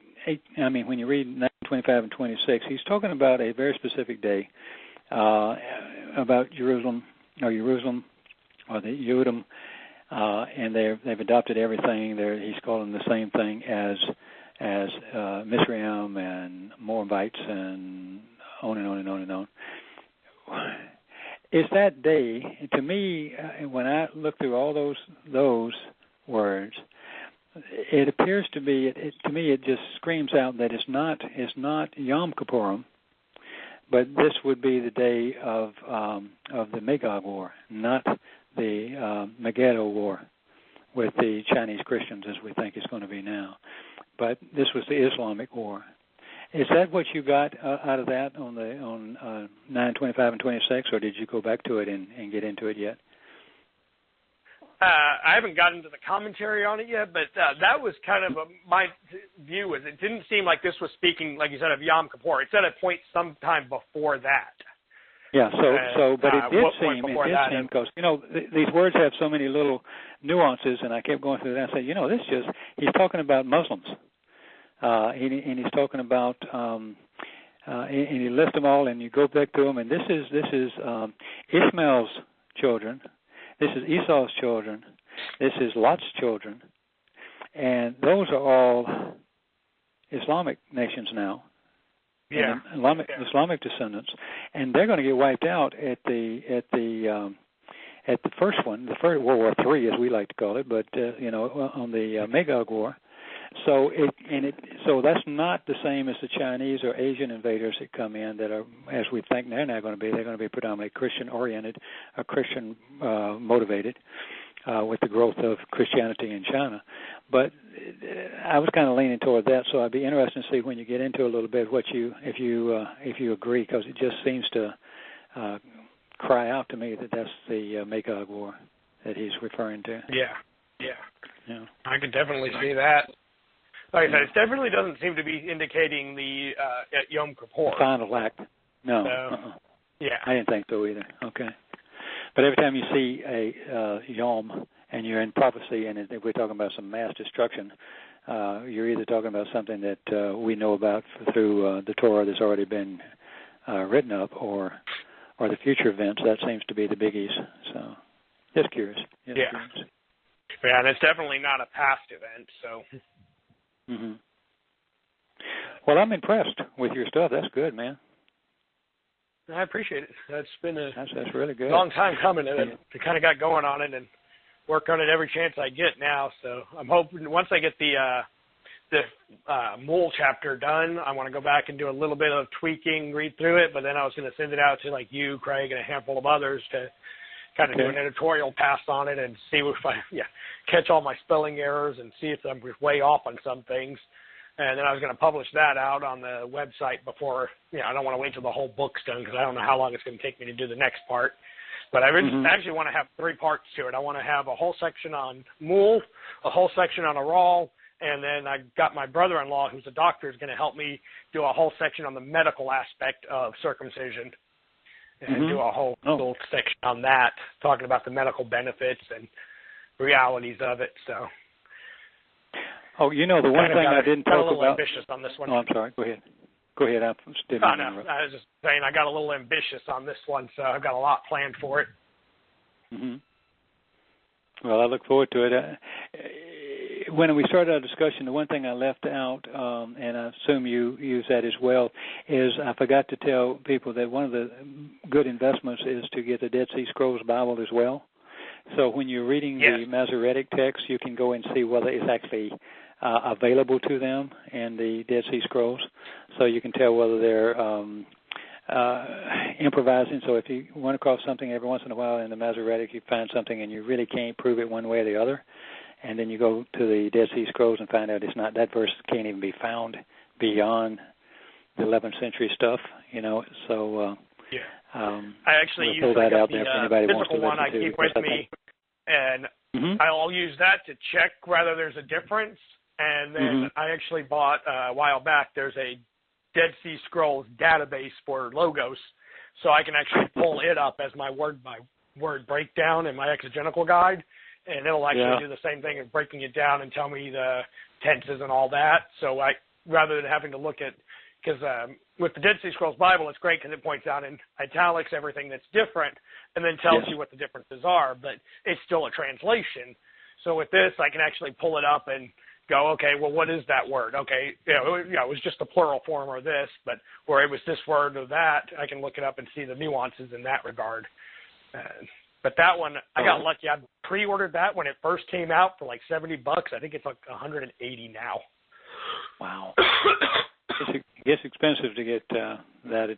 [SPEAKER 2] when you read 9:25 and 26, he's talking about a very specific day, about Jerusalem or the Yehudim, and they've adopted everything. He's calling the same thing as Mizraim and Moabites and on and on and on and on. Is that day, to me, when I look through all those words, it appears to be, to me, it just screams out that it's not Yom Kippurim, but this would be the day of the Magog War, not the Megiddo War with the Chinese Christians, as we think it's going to be now. But this was the Islamic War. Is that what you got out of that on 9:25 and 26, or did you go back to it and get into it yet?
[SPEAKER 1] I haven't gotten to the commentary on it yet, but that was kind of my view. Was it didn't seem like this was speaking, like you said, of Yom Kippur. It said a point sometime before that.
[SPEAKER 2] Yeah. But it did seem because these words have so many little nuances, and I kept going through that. And I said, he's talking about Muslims. And he's talking about, and he lists them all, and you go back to them, and this is Ishmael's children, this is Esau's children, this is Lot's children, and those are all Islamic nations now, Islamic descendants, and they're going to get wiped out at the first one, the first World War III, as we like to call it, but on the Magog War. So that's not the same as the Chinese or Asian invaders that come in that are, as we think they're not going to be. They're going to be predominantly Christian oriented, or Christian motivated. with the growth of Christianity in China. But I was kind of leaning toward that, so I'd be interested to see when you get into a little bit if you agree, because it just seems to cry out to me that that's the Magog War that he's referring to.
[SPEAKER 1] Yeah. I can definitely see that. Like I said, it definitely doesn't seem to be indicating the Yom Kippur.
[SPEAKER 2] The final act. No.
[SPEAKER 1] So, yeah.
[SPEAKER 2] I didn't think so either. Okay. But every time you see a Yom and you're in prophecy, and we're talking about some mass destruction, you're either talking about something that we know about through the Torah that's already been written up, or the future events. That seems to be the biggies. So, just curious.
[SPEAKER 1] Yeah, and it's definitely not a past event. So.
[SPEAKER 2] Mm-hmm. Well, I'm impressed with your stuff. That's good, man.
[SPEAKER 1] I appreciate it. That's been
[SPEAKER 2] that's really good.
[SPEAKER 1] Long time coming, and I kind of got going on it and work on it every chance I get now. So I'm hoping once I get the Mule chapter done, I want to go back and do a little bit of tweaking, read through it, but then I was going to send it out to like you, Craig, and a handful of others to kind of do an editorial pass on it and see if I catch all my spelling errors and see if I'm way off on some things. And then I was going to publish that out on the website before, I don't want to wait till the whole book's done because I don't know how long it's going to take me to do the next part. But I actually want to have 3 parts to it. I want to have a whole section on Mule, a whole section on Aral, and then I got my brother-in-law, who's a doctor, is going to help me do a whole section on the medical aspect of circumcision and do a whole little section on that, talking about the medical benefits and realities of it. So.
[SPEAKER 2] Oh, the one thing I didn't talk about.
[SPEAKER 1] I'm a little ambitious on this one.
[SPEAKER 2] Oh, I'm sorry. Go ahead. I
[SPEAKER 1] was just saying I got a little ambitious on this one, so I've got a lot planned for it.
[SPEAKER 2] Well, I look forward to it. When we started our discussion, the one thing I left out, and I assume you use that as well, is I forgot to tell people that one of the good investments is to get the Dead Sea Scrolls Bible as well. So when you're reading the Masoretic text, you can go and see whether it's actually available to them in the Dead Sea Scrolls. So you can tell whether they're improvising. So if you run across something every once in a while in the Masoretic, you find something and you really can't prove it one way or the other, and then you go to the Dead Sea Scrolls and find out it's not, that verse can't even be found beyond the 11th century stuff, so
[SPEAKER 1] I actually use the physical one I keep with me, and I'll use that to check whether there's a difference. And then I actually bought a while back, there's a Dead Sea Scrolls database for logos, so I can actually pull it up as my word-by-word breakdown in my exegetical guide, and it'll actually do the same thing as breaking it down and tell me the tenses and all that. So rather than having to look at, because with the Dead Sea Scrolls Bible, it's great because it points out in italics everything that's different and then tells you what the differences are, but it's still a translation. So with this, I can actually pull it up and go, okay, well, what is that word? Okay, it was just a plural form or this, but where it was this word or that, I can look it up and see the nuances in that regard. But that one, I got lucky. I pre-ordered that when it first came out for like $70. I think it's like $180 now.
[SPEAKER 2] Wow. It gets expensive to get that.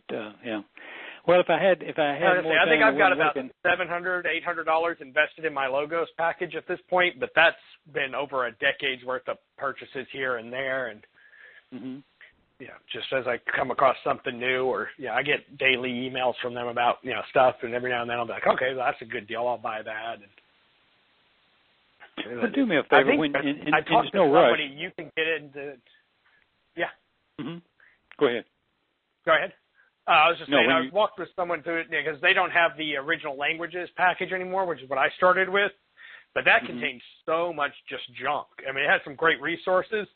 [SPEAKER 2] Well, if I had more time,
[SPEAKER 1] I think I've got about $700, $800 invested in my logos package at this point, but that's been over a decade's worth of purchases here and there, and just as I come across something new, or I get daily emails from them about stuff, and every now and then I'll be like, okay, well, that's a good deal, I'll buy that.
[SPEAKER 2] But do me a favor,
[SPEAKER 1] I talked to somebody, you can get into.
[SPEAKER 2] Go ahead.
[SPEAKER 1] I was just saying, I walked with someone through it because they don't have the original languages package anymore, which is what I started with. But that contains so much just junk. I mean, it has some great resources.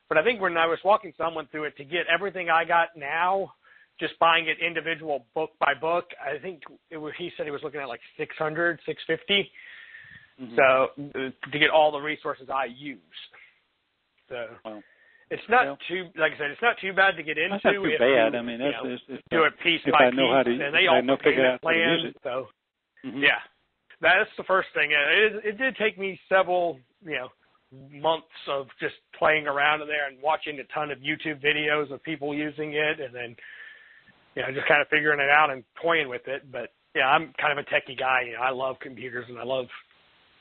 [SPEAKER 1] But I think when I was walking someone through it, to get everything I got now, just buying it individual book by book, I think he said he was looking at like $600, $650. So to get all the resources I use. So. Wow. It's not too, like I said, it's not too bad to get into.
[SPEAKER 2] That's not too bad. I mean, that's
[SPEAKER 1] do it piece by piece, and they all payment plans. So, that's the first thing. It did take me several, months of just playing around in there and watching a ton of YouTube videos of people using it, and then, just kind of figuring it out and toying with it. But I'm kind of a techie guy. I love computers and I love,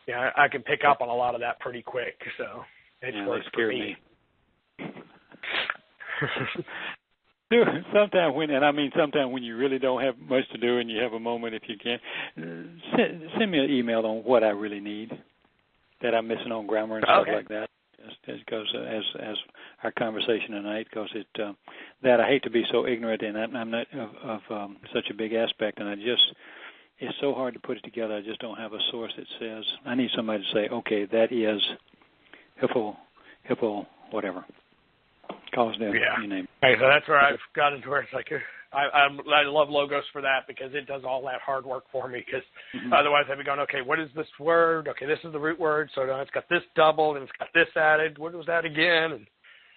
[SPEAKER 1] Yeah, I can pick up on a lot of that pretty quick, so it works for me.
[SPEAKER 2] Sometimes when you really don't have much to do and you have a moment, if you can, send me an email on what I really need that I'm missing on grammar and stuff like that. Just goes as our conversation tonight goes. That I hate to be so ignorant, and I'm not of such a big aspect, and it's so hard to put it together. I just don't have a source that says. I need somebody to say, okay, that is hippo, whatever. Cause them, you name it.
[SPEAKER 1] Okay, so that's where I've gotten to where it's like I love Logos for that because it does all that hard work for me. Because otherwise I'd be going, okay, what is this word? Okay, this is the root word, so now it's got this doubled and it's got this added. What was that again?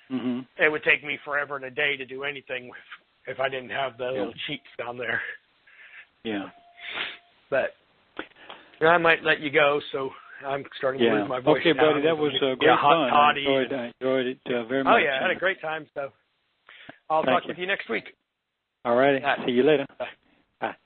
[SPEAKER 1] And it would take me forever and a day to do anything if I didn't have the little cheats down there.
[SPEAKER 2] Yeah.
[SPEAKER 1] But I might let you go, so I'm starting to lose my voice.
[SPEAKER 2] Okay,
[SPEAKER 1] now.
[SPEAKER 2] buddy, that was great fun. I enjoyed it very much.
[SPEAKER 1] Oh, yeah, I had a great time, so I'll talk with you next week.
[SPEAKER 2] All righty. See you later.
[SPEAKER 1] Bye.